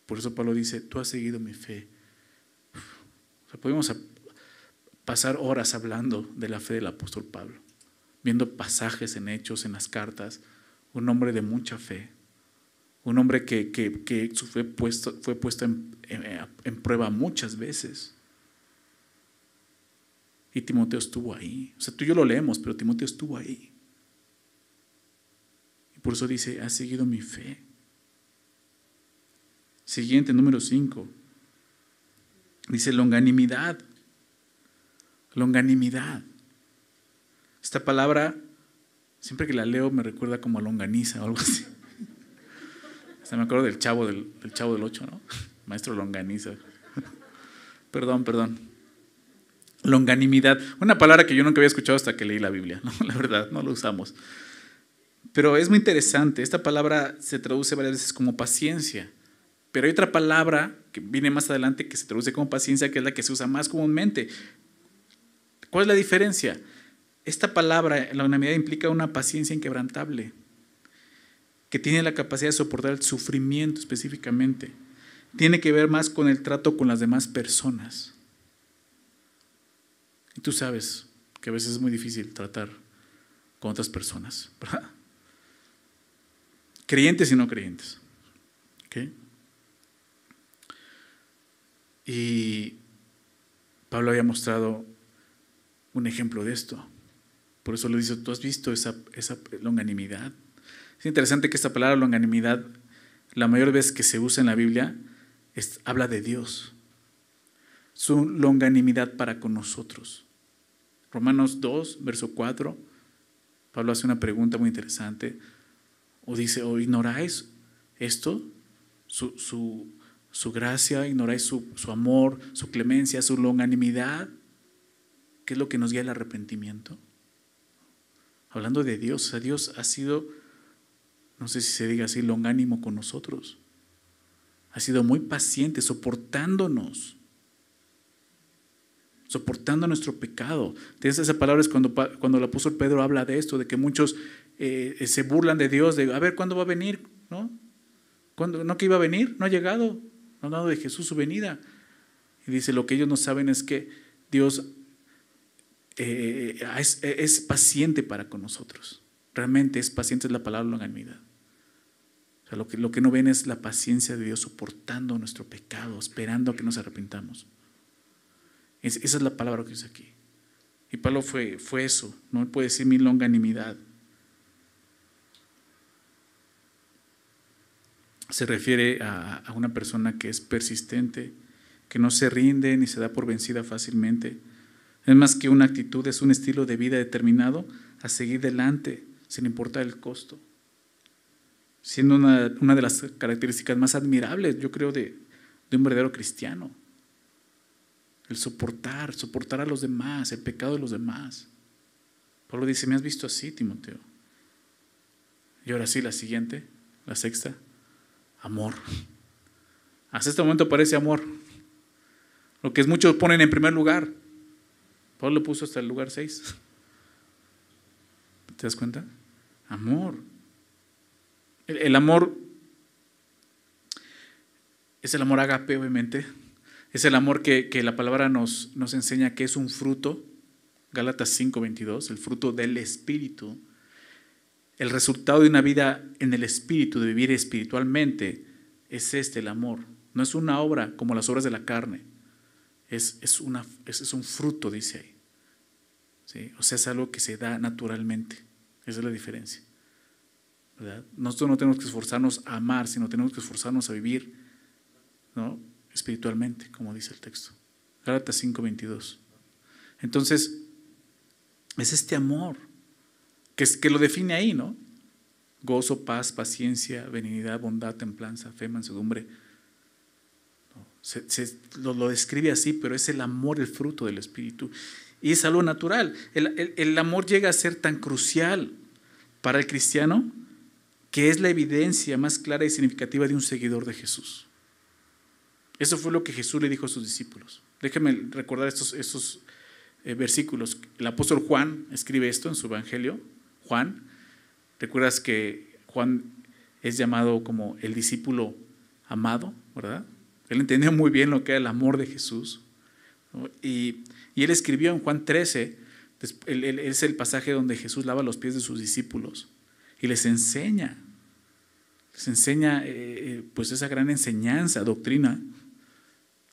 Por eso Pablo dice, tú has seguido mi fe. O sea, podemos pasar horas hablando de la fe del apóstol Pablo, viendo pasajes en Hechos, en las cartas. Un hombre de mucha fe. Un hombre que su fe fue puesta en prueba muchas veces. Y Timoteo estuvo ahí. O sea, tú y yo lo leemos, pero Timoteo estuvo ahí. Y por eso dice, has seguido mi fe. Siguiente, número 5. Dice longanimidad. Longanimidad. Esta palabra, siempre que la leo me recuerda como a longaniza o algo así. Hasta me acuerdo del Chavo del 8, ¿no? Maestro Longaniza. Perdón. Longanimidad. Una palabra que yo nunca había escuchado hasta que leí la Biblia, ¿no? La verdad, no lo usamos. Pero es muy interesante. Esta palabra se traduce varias veces como paciencia. Pero hay otra palabra que viene más adelante que se traduce como paciencia, que es la que se usa más comúnmente. ¿Cuál es la diferencia? Esta palabra, la longanimidad, implica una paciencia inquebrantable, que tiene la capacidad de soportar el sufrimiento específicamente. Tiene que ver más con el trato con las demás personas. Y tú sabes que a veces es muy difícil tratar con otras personas, ¿verdad? Creyentes y no creyentes. ¿Okay? Y Pablo había mostrado un ejemplo de esto. Por eso le dice, ¿tú has visto esa longanimidad? Es interesante que esta palabra longanimidad, la mayor vez que se usa en la Biblia, habla de Dios. Su longanimidad para con nosotros. Romanos 2, verso 4, Pablo hace una pregunta muy interesante. O dice, ¿o ignoráis esto? Su gracia, ignoráis su amor, su clemencia, su longanimidad, que es lo que nos guía al arrepentimiento. Hablando de Dios, o sea, Dios ha sido, no sé si se diga así, longánimo con nosotros. Ha sido muy paciente, soportándonos, soportando nuestro pecado. Entonces esa palabra es cuando el apóstol Pedro habla de esto, de que muchos se burlan de Dios, de a ver, ¿cuándo va a venir? ¿No? ¿No que iba a venir? No ha llegado. No ha dado de Jesús su venida. Y dice, lo que ellos no saben es que Dios es paciente para con nosotros. Realmente es paciente, es la palabra longanimidad. O sea, lo que no ven es la paciencia de Dios soportando nuestro pecado, esperando a que nos arrepintamos. Esa es la palabra que dice aquí. Y Pablo fue eso. No puede decir mi longanimidad. Se refiere a una persona que es persistente, que no se rinde ni se da por vencida fácilmente. Es más que una actitud, es un estilo de vida determinado a seguir adelante sin importar el costo. Siendo una de las características más admirables, yo creo, de de un verdadero cristiano. El soportar a los demás, el pecado de los demás. Pablo dice, ¿me has visto así, Timoteo? Y ahora sí, la siguiente, la sexta, amor. Hasta este momento parece amor. Lo que muchos ponen en primer lugar. Pablo lo puso hasta el lugar 6. ¿Te das cuenta? Amor. El amor es el amor ágape, obviamente. Es el amor que la palabra nos enseña que es un fruto. Gálatas 5:22, el fruto del Espíritu. El resultado de una vida en el Espíritu, de vivir espiritualmente, es el amor. No es una obra como las obras de la carne. Es un fruto, dice ahí. ¿Sí? O sea, es algo que se da naturalmente. Esa es la diferencia, ¿verdad? Nosotros no tenemos que esforzarnos a amar, sino tenemos que esforzarnos a vivir, ¿no? Espiritualmente, como dice el texto. Gálatas 5:22. Entonces, es este amor que lo define ahí, ¿no? Gozo, paz, paciencia, benignidad, bondad, templanza, fe, mansedumbre. Lo describe así, pero es el amor, el fruto del Espíritu. Y es algo natural. El amor llega a ser tan crucial para el cristiano que es la evidencia más clara y significativa de un seguidor de Jesús. Eso fue lo que Jesús le dijo a sus discípulos. Déjenme recordar estos versículos. El apóstol Juan escribe esto en su evangelio. Juan, ¿recuerdas que Juan es llamado como el discípulo amado, verdad? Él entendía muy bien lo que era el amor de Jesús, ¿no? Y él escribió en Juan 13, es el pasaje donde Jesús lava los pies de sus discípulos y les enseña pues esa gran enseñanza, doctrina,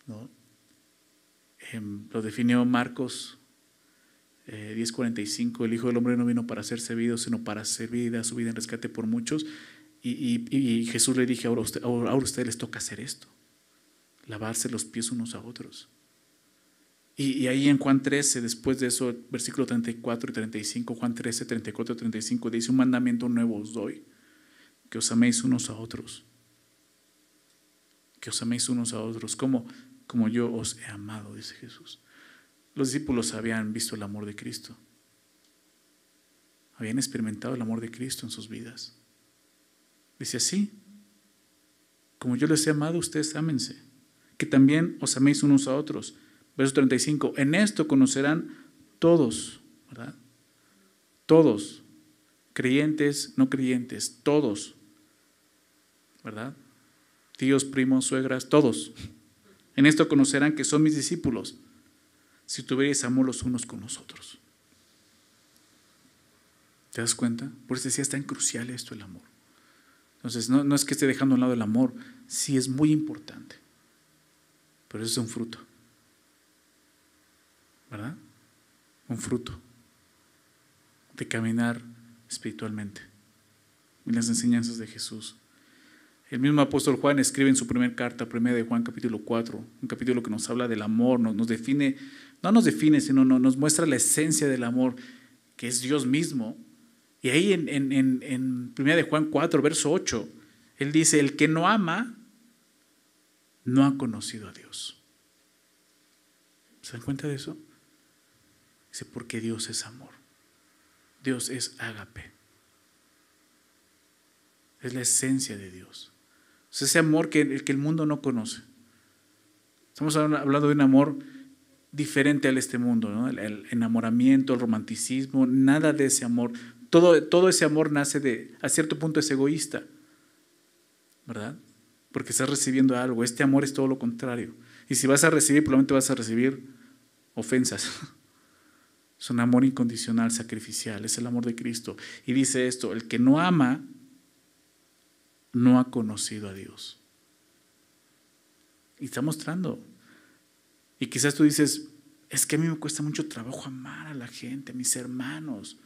¿no? Lo definió Marcos 10:45, el Hijo del Hombre no vino para ser servido, sino para servir y dar su vida en rescate por muchos. Y Jesús le dije, ahora a ustedes les toca hacer esto, lavarse los pies unos a otros. Y ahí en Juan 13, después de eso, versículo 34 y 35, Juan 13, 34 y 35, dice, un mandamiento nuevo os doy, que os améis unos a otros. Que os améis unos a otros, como yo os he amado, dice Jesús. Los discípulos habían visto el amor de Cristo. Habían experimentado el amor de Cristo en sus vidas. Dice así, como yo les he amado, ustedes ámense. Que también os améis unos a otros. Verso 35, en esto conocerán todos, ¿verdad? Todos, creyentes, no creyentes, todos, ¿verdad? Tíos, primos, suegras, todos. En esto conocerán que son mis discípulos, si tuvierais amor los unos con los otros. ¿Te das cuenta? Por eso decía, es tan crucial esto, el amor. Entonces, no es que esté dejando a un lado el amor, sí es muy importante, pero eso es un fruto, ¿verdad? Un fruto de caminar espiritualmente en las enseñanzas de Jesús. El mismo apóstol Juan escribe en su primera carta, 1 de Juan capítulo 4, un capítulo que nos habla del amor, nos define, no nos define, sino nos muestra la esencia del amor, que es Dios mismo. Y ahí en 1 de Juan 4, verso 8, él dice, el que no ama, no ha conocido a Dios. ¿Se dan cuenta de eso? Dice, porque Dios es amor. Dios es ágape. Es la esencia de Dios. Es ese amor que el mundo no conoce. Estamos hablando de un amor diferente al este mundo, ¿no? El enamoramiento, el romanticismo, nada de ese amor. Todo ese amor nace a cierto punto es egoísta, ¿verdad? Porque estás recibiendo algo. Este amor es todo lo contrario. Y si vas a recibir, probablemente vas a recibir ofensas. Es un amor incondicional, sacrificial, es el amor de Cristo. Y dice esto, el que no ama, no ha conocido a Dios. Y está mostrando. Y quizás tú dices, es que a mí me cuesta mucho trabajo amar a la gente, a mis hermanos,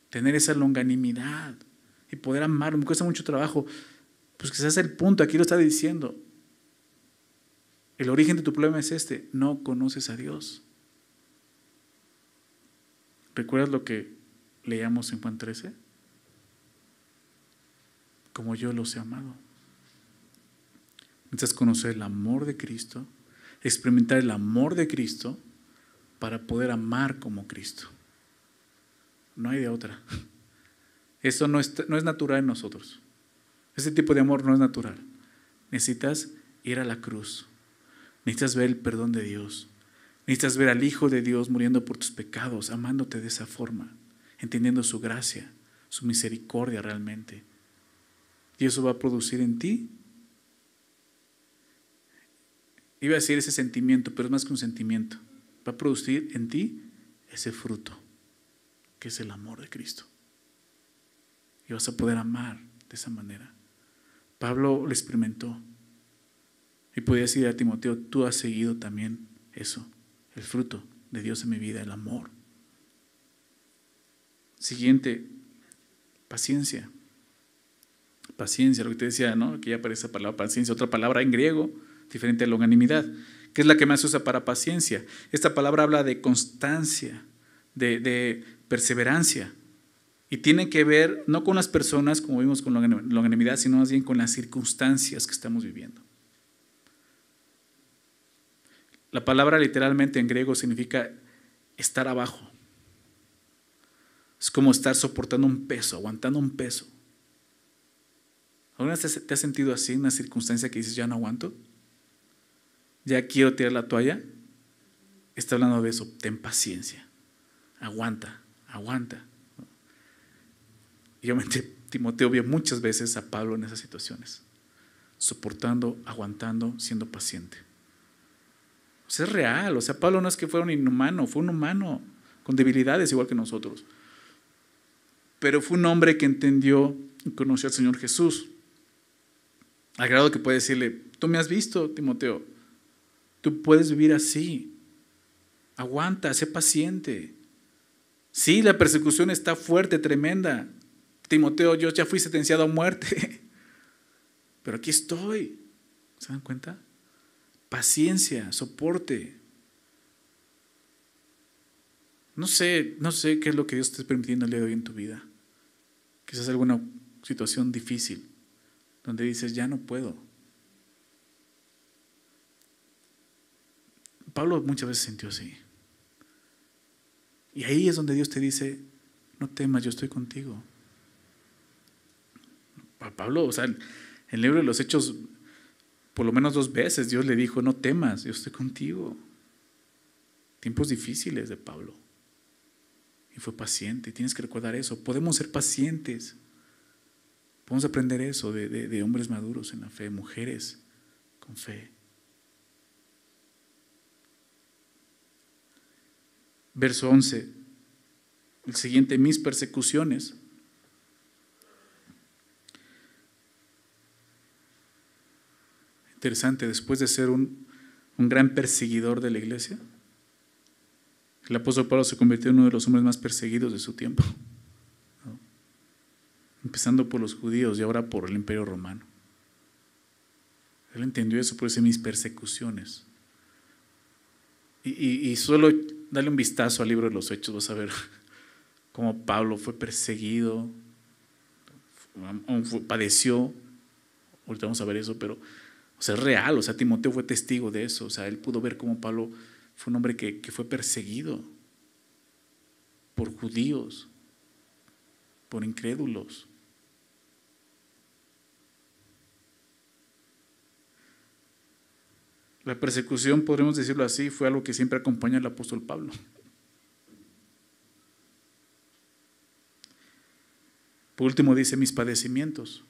tener esa longanimidad y poder amar, me cuesta mucho trabajo. Pues quizás el punto, aquí lo está diciendo. El origen de tu problema es este, no conoces a Dios. ¿Recuerdas lo que leíamos en Juan 13? Como yo los he amado. Necesitas conocer el amor de Cristo, experimentar el amor de Cristo para poder amar como Cristo. No hay de otra. Eso no es natural en nosotros. Ese tipo de amor no es natural. Necesitas ir a la cruz. Necesitas ver el perdón de Dios. Necesitas ver al Hijo de Dios muriendo por tus pecados, amándote de esa forma, entendiendo su gracia, su misericordia realmente. Y eso va a producir en ti, iba a decir ese sentimiento, pero es más que un sentimiento. Va a producir en ti ese fruto, que es el amor de Cristo. Y vas a poder amar de esa manera. Pablo lo experimentó. Y podía decir a Timoteo, tú has seguido también eso, el fruto de Dios en mi vida, el amor. Siguiente, paciencia. Paciencia, lo que te decía, ¿no? Aquí ya aparece la palabra paciencia, otra palabra en griego, diferente a longanimidad, que es la que más se usa para paciencia. Esta palabra habla de constancia, de perseverancia. Y tiene que ver no con las personas, como vimos con longanimidad, sino más bien con las circunstancias que estamos viviendo. La palabra literalmente en griego significa estar abajo. Es como estar soportando un peso, aguantando un peso. ¿Alguna vez te has sentido así en una circunstancia que dices, ya no aguanto? ¿Ya quiero tirar la toalla? Está hablando de eso, ten paciencia. Aguanta, aguanta. Y obviamente Timoteo vio muchas veces a Pablo en esas situaciones, soportando, aguantando, siendo paciente. O sea, es real. O sea, Pablo no es que fuera un inhumano, fue un humano con debilidades igual que nosotros. Pero fue un hombre que entendió y conoció al Señor Jesús. Al grado que puede decirle, tú me has visto, Timoteo, tú puedes vivir así. Aguanta, sé paciente. Sí, la persecución está fuerte, tremenda. Timoteo, yo ya fui sentenciado a muerte, pero aquí estoy. ¿Se dan cuenta? Paciencia, soporte. No sé qué es lo que Dios te está permitiendo el día de hoy en tu vida. Quizás alguna situación difícil, donde dices, ya no puedo. Pablo muchas veces sintió así. Y ahí es donde Dios te dice, no temas, yo estoy contigo. A Pablo, o sea, en el libro de los Hechos, por lo menos 2 veces Dios le dijo, no temas, yo estoy contigo. Tiempos difíciles de Pablo. Y fue paciente, tienes que recordar eso. Podemos ser pacientes. Podemos aprender eso de hombres maduros en la fe, mujeres con fe. Verso 11, el siguiente, mis persecuciones. Interesante, después de ser un gran perseguidor de la iglesia, el apóstol Pablo se convirtió en uno de los hombres más perseguidos de su tiempo, ¿no? Empezando por los judíos y ahora por el imperio romano. Él entendió eso, por eso mis persecuciones. Y solo dale un vistazo al libro de los Hechos, vas a ver cómo Pablo fue perseguido, padeció. Ahorita vamos a ver eso, pero o sea, es real. O sea, Timoteo fue testigo de eso. O sea, él pudo ver cómo Pablo fue un hombre que fue perseguido por judíos, por incrédulos. La persecución, podríamos decirlo así, fue algo que siempre acompaña al apóstol Pablo. Por último dice, mis padecimientos.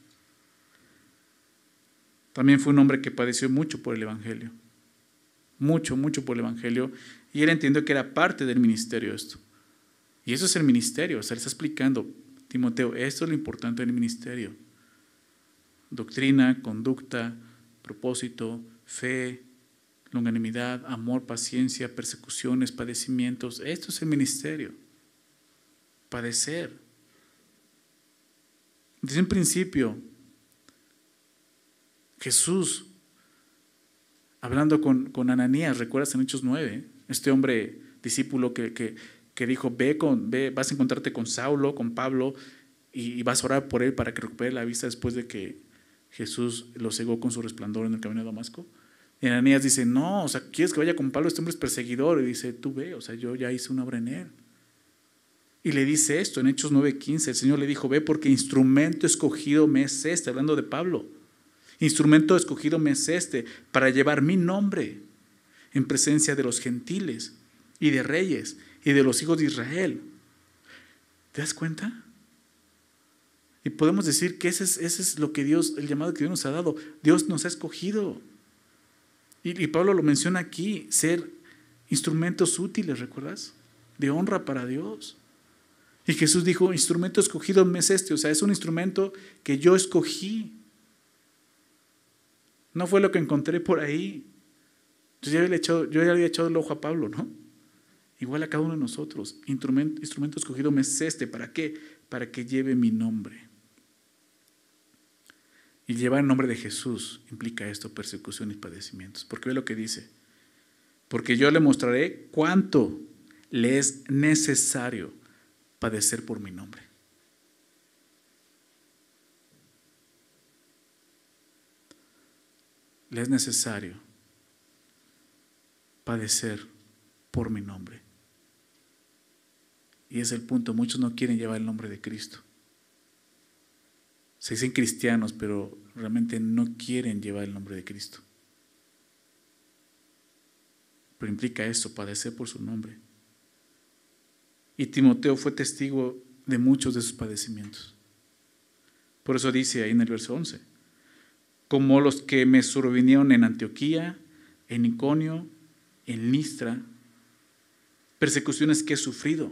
También fue un hombre que padeció mucho por el evangelio. Mucho por el evangelio. Y él entendió que era parte del ministerio esto. Y eso es el ministerio. O sea, le está explicando, Timoteo, esto es lo importante del ministerio. Doctrina, conducta, propósito, fe, longanimidad, amor, paciencia, persecuciones, padecimientos. Esto es el ministerio. Padecer. Desde un principio, Jesús, hablando con Ananías, ¿recuerdas en Hechos 9? Este hombre discípulo que dijo, ve, vas a encontrarte con Saulo, con Pablo, y vas a orar por él para que recupere la vista después de que Jesús lo cegó con su resplandor en el camino de Damasco. Y Ananías dice, no, o sea, ¿quieres que vaya con Pablo? Este hombre es perseguidor. Y dice, tú ve, o sea, yo ya hice una obra en él. Y le dice esto en Hechos 9:15, el Señor le dijo, ve porque instrumento escogido me es este, hablando de Pablo. Instrumento escogido me es este, para llevar mi nombre en presencia de los gentiles y de reyes y de los hijos de Israel. ¿Te das cuenta? Y podemos decir que ese es lo que Dios, el llamado que Dios nos ha dado. Dios nos ha escogido. Y Pablo lo menciona aquí, ser instrumentos útiles, ¿recuerdas? De honra para Dios. Y Jesús dijo, instrumento escogido me es este, o sea, es un instrumento que yo escogí. No fue lo que encontré por ahí. Yo ya le había echado el ojo a Pablo, ¿no? Igual a cada uno de nosotros. Instrumento escogido me es este. ¿Para qué? Para que lleve mi nombre. Y llevar el nombre de Jesús implica esto, persecución y padecimientos. Porque ve lo que dice. Porque yo le mostraré cuánto le es necesario padecer por mi nombre. Le es necesario padecer por mi nombre. Y es el punto, muchos no quieren llevar el nombre de Cristo. Se dicen cristianos, pero realmente no quieren llevar el nombre de Cristo. Pero implica eso, padecer por su nombre. Y Timoteo fue testigo de muchos de sus padecimientos. Por eso dice ahí en el verso 11, como los que me sobrevinieron en Antioquía, en Iconio, en Listra, persecuciones que he sufrido.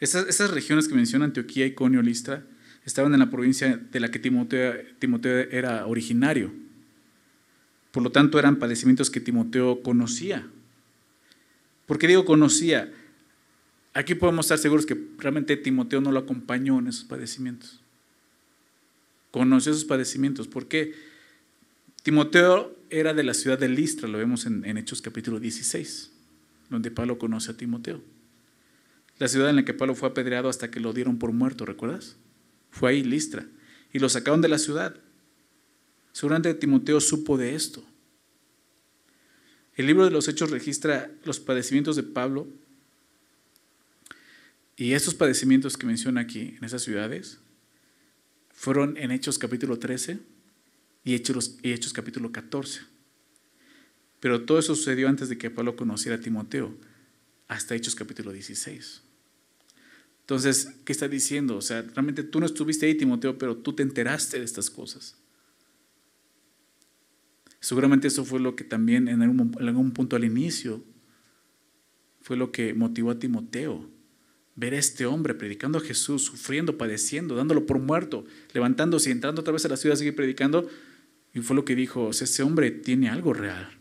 Esas regiones que menciona Antioquía, Iconio, Listra, estaban en la provincia de la que Timoteo era originario. Por lo tanto, eran padecimientos que Timoteo conocía. ¿Por qué digo conocía? Aquí podemos estar seguros que realmente Timoteo no lo acompañó en esos padecimientos. Conoció esos padecimientos. ¿Por qué? Timoteo era de la ciudad de Listra, lo vemos en Hechos capítulo 16, donde Pablo conoce a Timoteo. La ciudad en la que Pablo fue apedreado hasta que lo dieron por muerto, ¿recuerdas? Fue ahí, Listra. Y lo sacaron de la ciudad. Seguramente Timoteo supo de esto. El libro de los Hechos registra los padecimientos de Pablo. Y estos padecimientos que menciona aquí, en esas ciudades, fueron en Hechos capítulo 13 y Hechos capítulo 14. Pero todo eso sucedió antes de que Pablo conociera a Timoteo, hasta Hechos capítulo 16. Entonces, ¿qué está diciendo? O sea, realmente tú no estuviste ahí, Timoteo, pero tú te enteraste de estas cosas. Seguramente eso fue lo que también en algún punto al inicio fue lo que motivó a Timoteo. Ver a este hombre predicando a Jesús, sufriendo, padeciendo, dándolo por muerto, levantándose y entrando otra vez a la ciudad a seguir predicando. Y fue lo que dijo, o sea, ese hombre tiene algo real.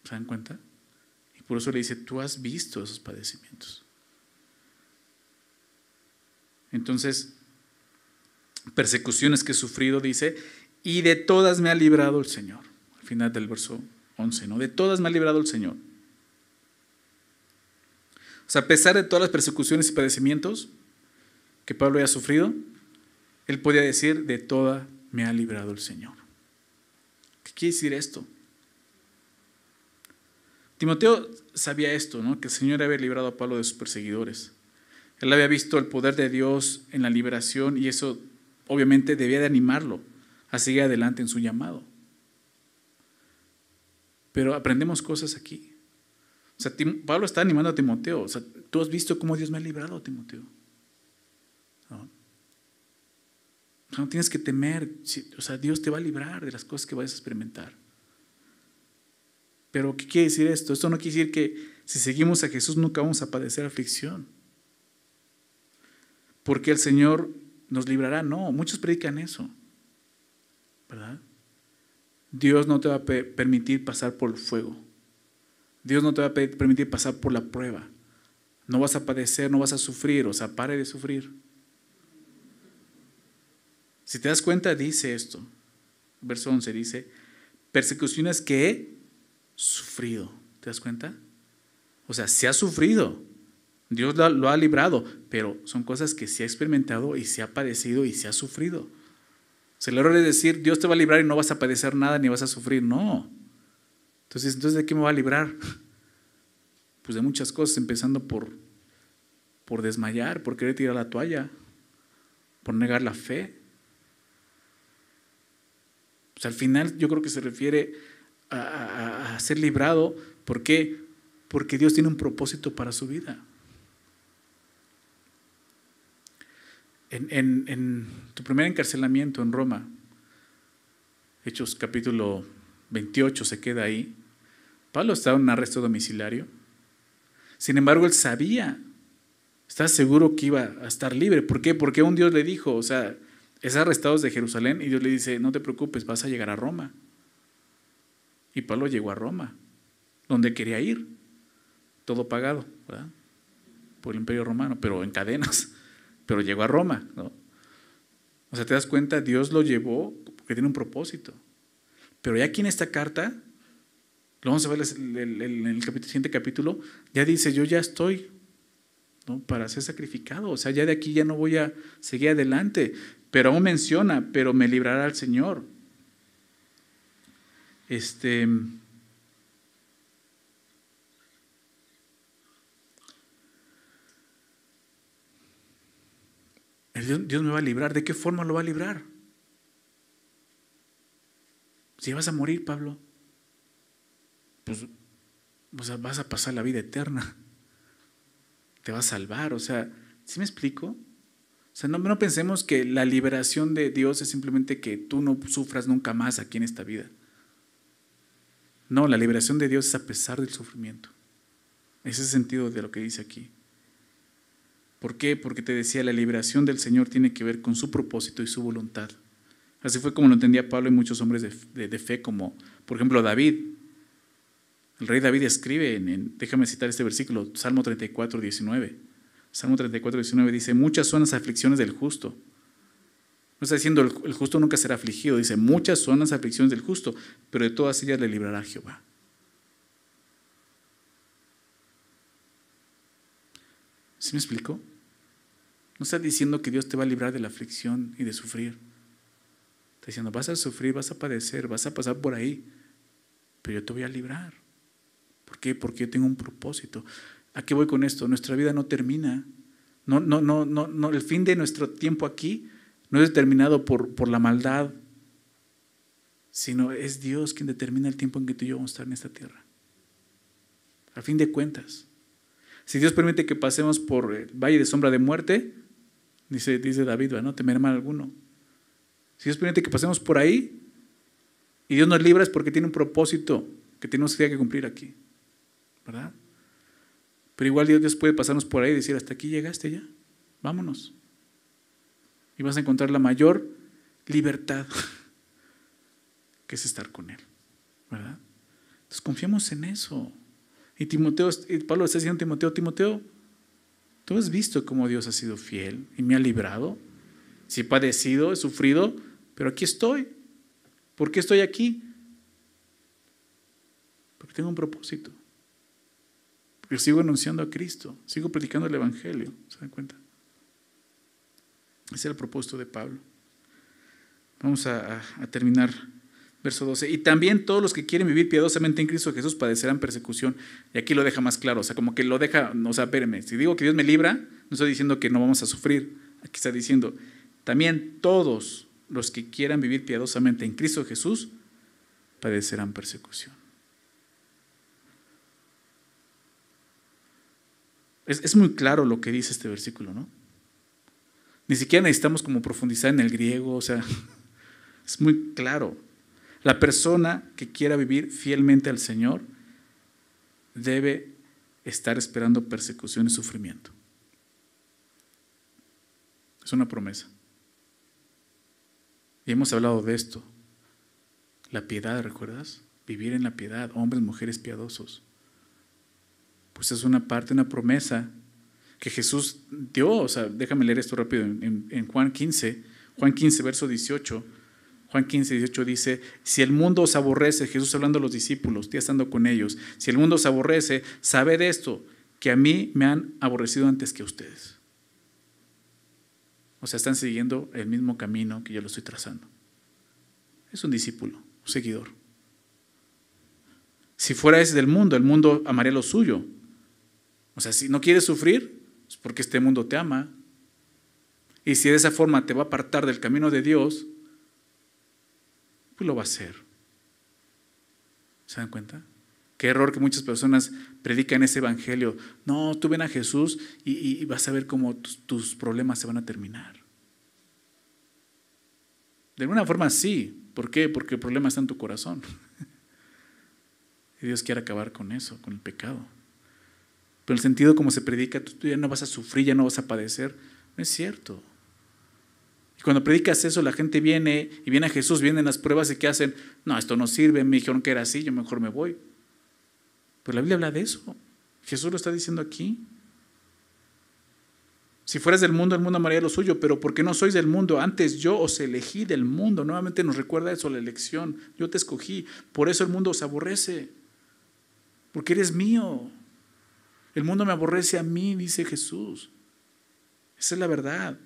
¿Se dan cuenta? Y por eso le dice, tú has visto esos padecimientos. Entonces, persecuciones que he sufrido, dice, y de todas me ha librado el Señor. Al final del verso 11, ¿no? De todas me ha librado el Señor. O sea, a pesar de todas las persecuciones y padecimientos que Pablo había sufrido, él podía decir, de toda me ha librado el Señor. ¿Qué quiere decir esto? Timoteo sabía esto, ¿no? Que el Señor había librado a Pablo de sus perseguidores. Él había visto el poder de Dios en la liberación y eso obviamente debía de animarlo a seguir adelante en su llamado. Pero aprendemos cosas aquí. O sea, Pablo está animando a Timoteo. O sea, tú has visto cómo Dios me ha librado, Timoteo. No tienes que temer. O sea, Dios te va a librar de las cosas que vayas a experimentar. Pero, ¿qué quiere decir esto? Esto no quiere decir que si seguimos a Jesús nunca vamos a padecer aflicción. Porque el Señor nos librará. No, muchos predican eso. ¿Verdad? Dios no te va a permitir pasar por el fuego. Dios no te va a permitir pasar por la prueba. No vas a padecer, no vas a sufrir. O sea, pare de sufrir. Si te das cuenta, dice esto. Verso 11 dice, persecuciones que he sufrido. ¿Te das cuenta? O sea, se ha sufrido. Dios lo ha librado, pero son cosas que se ha experimentado y se ha padecido y se ha sufrido. O sea, el error es decir, Dios te va a librar y no vas a padecer nada ni vas a sufrir. No. Entonces, ¿de qué me va a librar? Pues de muchas cosas, empezando por desmayar, por querer tirar la toalla, por negar la fe. Pues al final yo creo que se refiere a ser librado. ¿Por qué? Porque Dios tiene un propósito para su vida. En tu primer encarcelamiento en Roma, Hechos capítulo 28 se queda ahí, Pablo estaba en un arresto domiciliario. Sin embargo, él sabía, estaba seguro que iba a estar libre. ¿Por qué? Porque un Dios le dijo, o sea, es arrestado de Jerusalén y Dios le dice, no te preocupes, vas a llegar a Roma. Y Pablo llegó a Roma, donde quería ir, todo pagado, ¿verdad? Por el Imperio Romano, pero en cadenas. Pero llegó a Roma, ¿no? O sea, te das cuenta, Dios lo llevó porque tiene un propósito. Pero ya aquí en esta carta, lo vamos a ver en el siguiente capítulo, ya dice, yo ya estoy, ¿no?, para ser sacrificado. O sea, ya de aquí ya no voy a seguir adelante. Pero aún menciona, pero me librará el Señor. Dios me va a librar. ¿De qué forma lo va a librar? Si vas a morir, Pablo, pues vas a pasar la vida eterna. Te va a salvar. O sea, ¿sí me explico? O sea, no pensemos que la liberación de Dios es simplemente que tú no sufras nunca más aquí en esta vida. No, la liberación de Dios es a pesar del sufrimiento. Ese es el sentido de lo que dice aquí. ¿Por qué? Porque te decía, la liberación del Señor tiene que ver con su propósito y su voluntad. Así fue como lo entendía Pablo y muchos hombres de fe, como por ejemplo David. El rey David escribe, déjame citar este versículo, Salmo 34, 19. Salmo 34, 19 dice, muchas son las aflicciones del justo. No está diciendo el justo nunca será afligido, dice, muchas son las aflicciones del justo, pero de todas ellas le librará Jehová. ¿Sí me explico? No está diciendo que Dios te va a librar de la aflicción y de sufrir. Está diciendo, vas a sufrir, vas a padecer, vas a pasar por ahí, pero yo te voy a librar. ¿Por qué? Porque yo tengo un propósito. ¿A qué voy con esto? Nuestra vida no termina. No, el fin de nuestro tiempo aquí no es determinado por la maldad, sino es Dios quien determina el tiempo en que tú y yo vamos a estar en esta tierra. A fin de cuentas, si Dios permite que pasemos por el valle de sombra de muerte, dice David, no temerá mal alguno. Si Dios permite que pasemos por ahí y Dios nos libra es porque tiene un propósito que tenemos que cumplir aquí, ¿verdad? Pero igual Dios puede pasarnos por ahí y decir, hasta aquí llegaste ya, vámonos. Y vas a encontrar la mayor libertad que es estar con Él, ¿verdad? Entonces confiemos en eso. Y Pablo está diciendo a Timoteo, tú has visto cómo Dios ha sido fiel y me ha librado. Si he padecido, he sufrido, pero aquí estoy. ¿Por qué estoy aquí? Porque tengo un propósito. Porque sigo anunciando a Cristo, sigo predicando el Evangelio. ¿Se dan cuenta? Ese es el propósito de Pablo. Vamos a terminar. Verso 12. Y también todos los que quieren vivir piadosamente en Cristo Jesús padecerán persecución. Y aquí lo deja más claro. O sea, como que lo deja, o sea, espérenme. Si digo que Dios me libra, no estoy diciendo que no vamos a sufrir. Aquí está diciendo, también todos los que quieran vivir piadosamente en Cristo Jesús padecerán persecución. Es muy claro lo que dice este versículo, ¿no? Ni siquiera necesitamos como profundizar en el griego, o sea, es muy claro. La persona que quiera vivir fielmente al Señor debe estar esperando persecución y sufrimiento. Es una promesa. Y hemos hablado de esto. La piedad, ¿recuerdas? Vivir en la piedad, hombres, mujeres piadosos. Pues es una parte, una promesa que Jesús dio. O sea, déjame leer esto rápido en Juan 15, verso 18. Juan 15, 18 dice, si el mundo os aborrece, Jesús hablando a los discípulos, ya estando con ellos, si el mundo os aborrece, sabed esto, que a mí me han aborrecido antes que a ustedes. O sea, están siguiendo el mismo camino que yo lo estoy trazando. Es un discípulo, un seguidor. Si fuera ese del mundo, el mundo amaría lo suyo. O sea, si no quieres sufrir, es porque este mundo te ama. Y si de esa forma te va a apartar del camino de Dios, pues lo va a hacer. ¿Se dan cuenta? Qué error que muchas personas predican ese evangelio. No, tú ven a Jesús y vas a ver cómo tus problemas se van a terminar. De alguna forma sí. ¿Por qué? Porque el problema está en tu corazón. Y Dios quiere acabar con eso, con el pecado. Pero el sentido como se predica, tú ya no vas a sufrir, ya no vas a padecer. No es cierto. Y cuando predicas eso, la gente viene y viene a Jesús, vienen las pruebas y ¿qué hacen? No, esto no sirve, me dijeron que era así, yo mejor me voy. Pero la Biblia habla de eso. Jesús lo está diciendo aquí. Si fueras del mundo, el mundo amaría lo suyo, pero porque no sois del mundo, antes yo os elegí del mundo. Nuevamente nos recuerda eso, la elección. Yo te escogí, por eso el mundo os aborrece, porque eres mío. El mundo me aborrece a mí, dice Jesús. Esa es la verdad.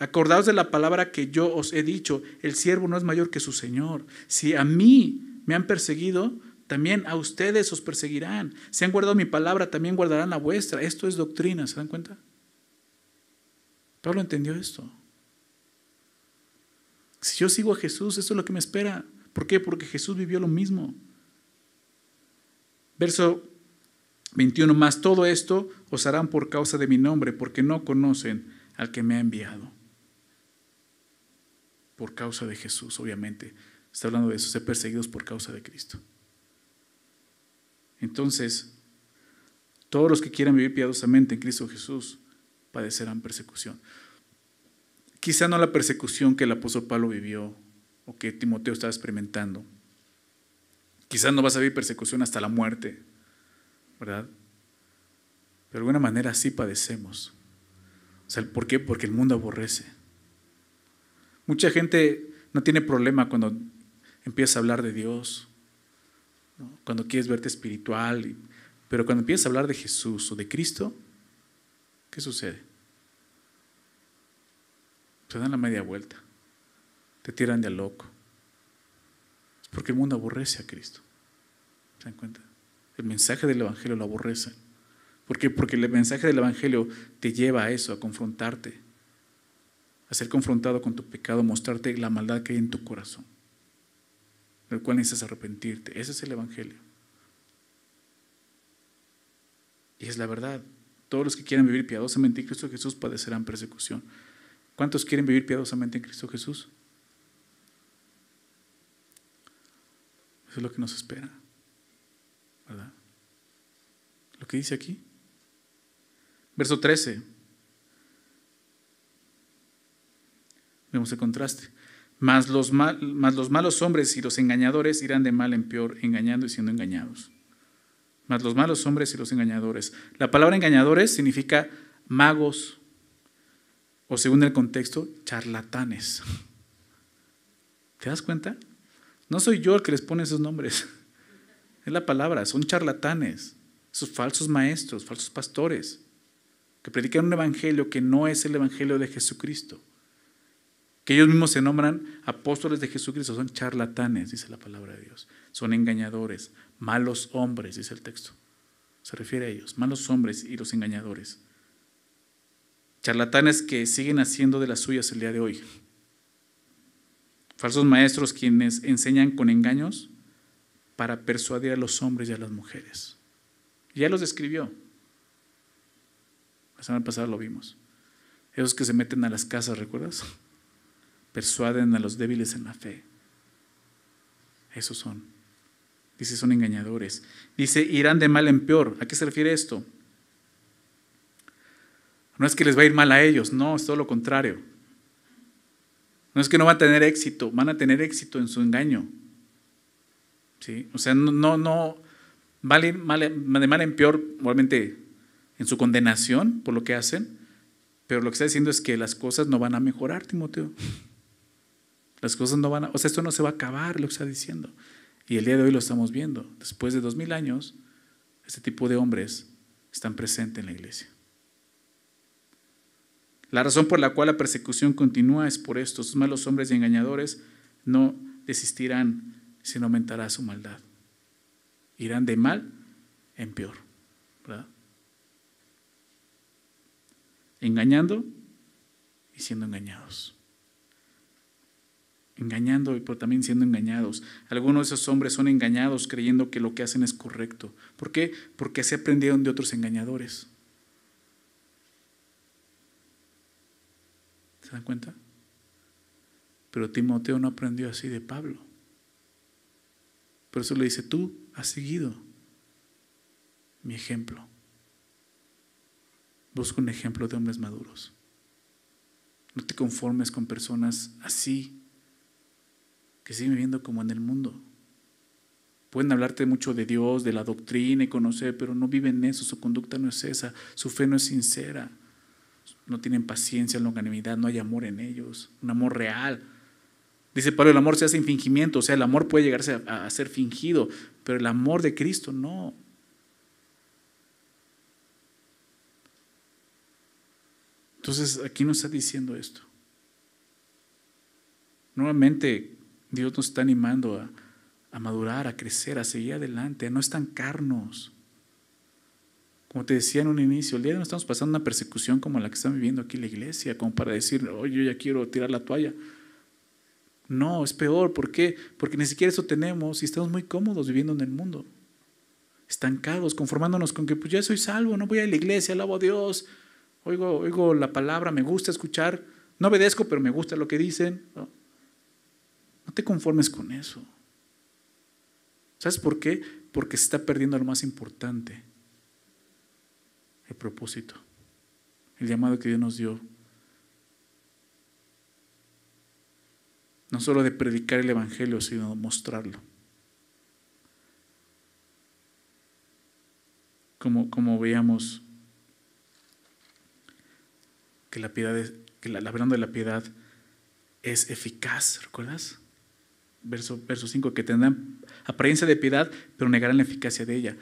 Acordaos de la palabra que yo os he dicho, el siervo no es mayor que su Señor. Si a mí me han perseguido, también a ustedes os perseguirán. Si han guardado mi palabra, también guardarán la vuestra. Esto es doctrina, ¿se dan cuenta? Pablo entendió esto. Si yo sigo a Jesús, esto es lo que me espera. ¿Por qué? Porque Jesús vivió lo mismo. Verso 21, más todo esto os harán por causa de mi nombre, porque no conocen al que me ha enviado. Por causa de Jesús, obviamente. Está hablando de eso, ser perseguidos por causa de Cristo. Entonces, todos los que quieran vivir piadosamente en Cristo Jesús padecerán persecución. Quizá no la persecución que el apóstol Pablo vivió o que Timoteo estaba experimentando. Quizá no vas a vivir persecución hasta la muerte, ¿verdad? Pero de alguna manera sí padecemos. O sea, ¿por qué? Porque el mundo aborrece. Mucha gente no tiene problema cuando empiezas a hablar de Dios, ¿no? Cuando quieres verte espiritual, pero cuando empiezas a hablar de Jesús o de Cristo, ¿qué sucede? Se dan la media vuelta, te tiran de loco. Es porque el mundo aborrece a Cristo. ¿Se dan cuenta? El mensaje del Evangelio lo aborrece. ¿Por qué? Porque el mensaje del Evangelio te lleva a eso, a confrontarte, a ser confrontado con tu pecado, mostrarte la maldad que hay en tu corazón, del cual necesitas arrepentirte. Ese es el Evangelio. Y es la verdad. Todos los que quieran vivir piadosamente en Cristo Jesús padecerán persecución. ¿Cuántos quieren vivir piadosamente en Cristo Jesús? Eso es lo que nos espera, ¿verdad? Lo que dice aquí. Verso 13. Vemos el contraste. Mas los malos hombres y los engañadores irán de mal en peor, engañando y siendo engañados. Mas los malos hombres y los engañadores. La palabra engañadores significa magos, o según el contexto, charlatanes. ¿Te das cuenta? No soy yo el que les pone esos nombres. Es la palabra, son charlatanes, esos falsos maestros, falsos pastores, que predican un evangelio que no es el evangelio de Jesucristo. Que ellos mismos se nombran apóstoles de Jesucristo, son charlatanes, dice la palabra de Dios. Son engañadores, malos hombres, dice el texto. Se refiere a ellos, malos hombres y los engañadores. Charlatanes que siguen haciendo de las suyas el día de hoy. Falsos maestros quienes enseñan con engaños para persuadir a los hombres y a las mujeres. Ya los describió. La semana pasada lo vimos. Esos que se meten a las casas, ¿recuerdas? Persuaden a los débiles en la fe. Esos son. Dice, son engañadores. Dice, irán de mal en peor. ¿A qué se refiere esto? No es que les va a ir mal a ellos, no, es todo lo contrario. No es que no van a tener éxito, van a tener éxito en su engaño. ¿Sí? O sea, no van a ir de mal en peor, obviamente en su condenación por lo que hacen, pero lo que está diciendo es que las cosas no van a mejorar, Timoteo. Las cosas no van a, o sea, esto no se va a acabar, lo que está diciendo. Y el día de hoy lo estamos viendo. Después de 2000 años, este tipo de hombres están presentes en la iglesia. La razón por la cual la persecución continúa es por esto. Estos malos hombres y engañadores no desistirán, sino aumentará su maldad. Irán de mal en peor, ¿verdad? Engañando y siendo engañados. Engañando, pero también siendo engañados. Algunos de esos hombres son engañados creyendo que lo que hacen es correcto. ¿Por qué? Porque se aprendieron de otros engañadores. ¿Se dan cuenta? Pero Timoteo no aprendió así de Pablo. Por eso le dice, tú has seguido mi ejemplo. Busca un ejemplo de hombres maduros. No te conformes con personas así, que siguen viviendo como en el mundo. Pueden hablarte mucho de Dios, de la doctrina y conocer, pero no viven eso, su conducta no es esa, su fe no es sincera. No tienen paciencia, longanimidad, no hay amor en ellos, un amor real. Dice Pablo, el amor se hace sin fingimiento, o sea, el amor puede llegarse a ser fingido, pero el amor de Cristo no. Entonces, aquí nos está diciendo esto. Nuevamente, Dios nos está animando a madurar, a crecer, a seguir adelante, a no estancarnos. Como te decía en un inicio, el día de hoy no estamos pasando una persecución como la que está viviendo aquí la iglesia, como para decir, oye, yo ya quiero tirar la toalla. No, es peor. ¿Por qué? Porque ni siquiera eso tenemos y estamos muy cómodos viviendo en el mundo. Estancados, conformándonos con que pues ya soy salvo, no voy a la iglesia, alabo a Dios, oigo la palabra, me gusta escuchar, no obedezco, pero me gusta lo que dicen. No te conformes con eso. ¿Sabes por qué? Porque se está perdiendo lo más importante. El propósito, el llamado que Dios nos dio, no solo de predicar el evangelio, sino de mostrarlo. Como veíamos que la piedad hablando de la piedad es eficaz, ¿recuerdas? Verso 5, que tendrán apariencia de piedad, pero negarán la eficacia de ella.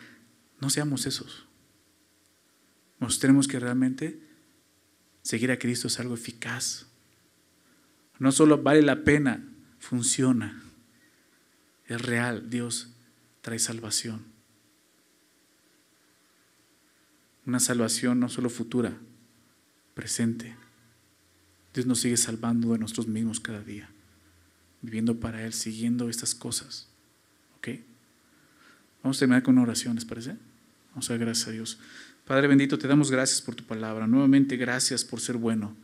No seamos esos. Mostremos que realmente seguir a Cristo es algo eficaz. No solo vale la pena, funciona. Es real, Dios trae salvación. Una salvación no solo futura, presente. Dios nos sigue salvando de nosotros mismos cada día, viviendo para Él, siguiendo estas cosas. ¿Ok? Vamos a terminar con una oración, ¿les parece? Vamos a dar gracias a Dios. Padre bendito, te damos gracias por tu palabra. Nuevamente, gracias por ser bueno.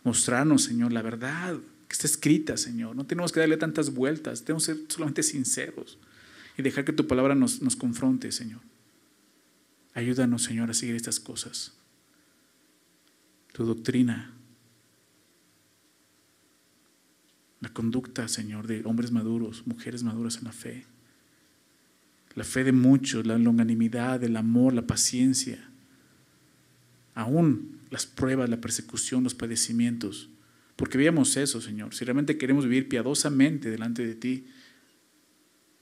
Mostrarnos, Señor, la verdad que está escrita, Señor. No tenemos que darle tantas vueltas. Tenemos que ser solamente sinceros y dejar que tu palabra nos confronte, Señor. Ayúdanos, Señor, a seguir estas cosas. Tu doctrina, la conducta, Señor, de hombres maduros, mujeres maduras en la fe. La fe de muchos, la longanimidad, el amor, la paciencia. Aún las pruebas, la persecución, los padecimientos. Porque veamos eso, Señor. Si realmente queremos vivir piadosamente delante de ti,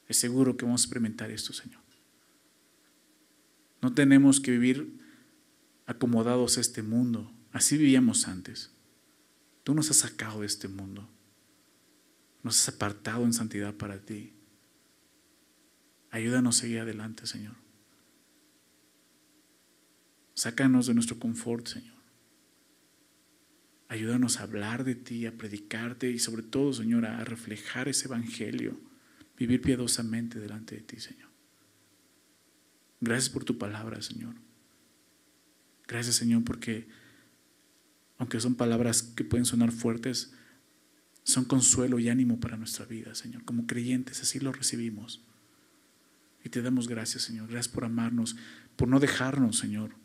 es seguro que vamos a experimentar esto, Señor. No tenemos que vivir acomodados a este mundo. Así vivíamos antes. Tú nos has sacado de este mundo. Nos has apartado en santidad para ti. Ayúdanos a seguir adelante, Señor. Sácanos de nuestro confort, Señor. Ayúdanos a hablar de ti, a predicarte y sobre todo, Señor, a reflejar ese evangelio. Vivir piadosamente delante de ti, Señor. Gracias por tu palabra, Señor. Gracias, Señor, porque aunque son palabras que pueden sonar fuertes, son consuelo y ánimo para nuestra vida, Señor. Como creyentes, así lo recibimos. Y te damos gracias, Señor. Gracias por amarnos, por no dejarnos, Señor,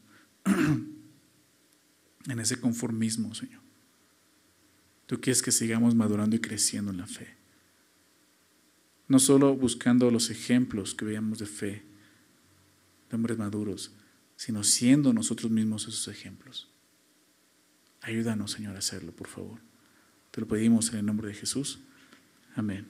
en ese conformismo, Señor. Tú quieres que sigamos madurando y creciendo en la fe. No solo buscando los ejemplos que veamos de fe, de hombres maduros, sino siendo nosotros mismos esos ejemplos. Ayúdanos, Señor, a hacerlo, por favor. Te lo pedimos en el nombre de Jesús. Amén.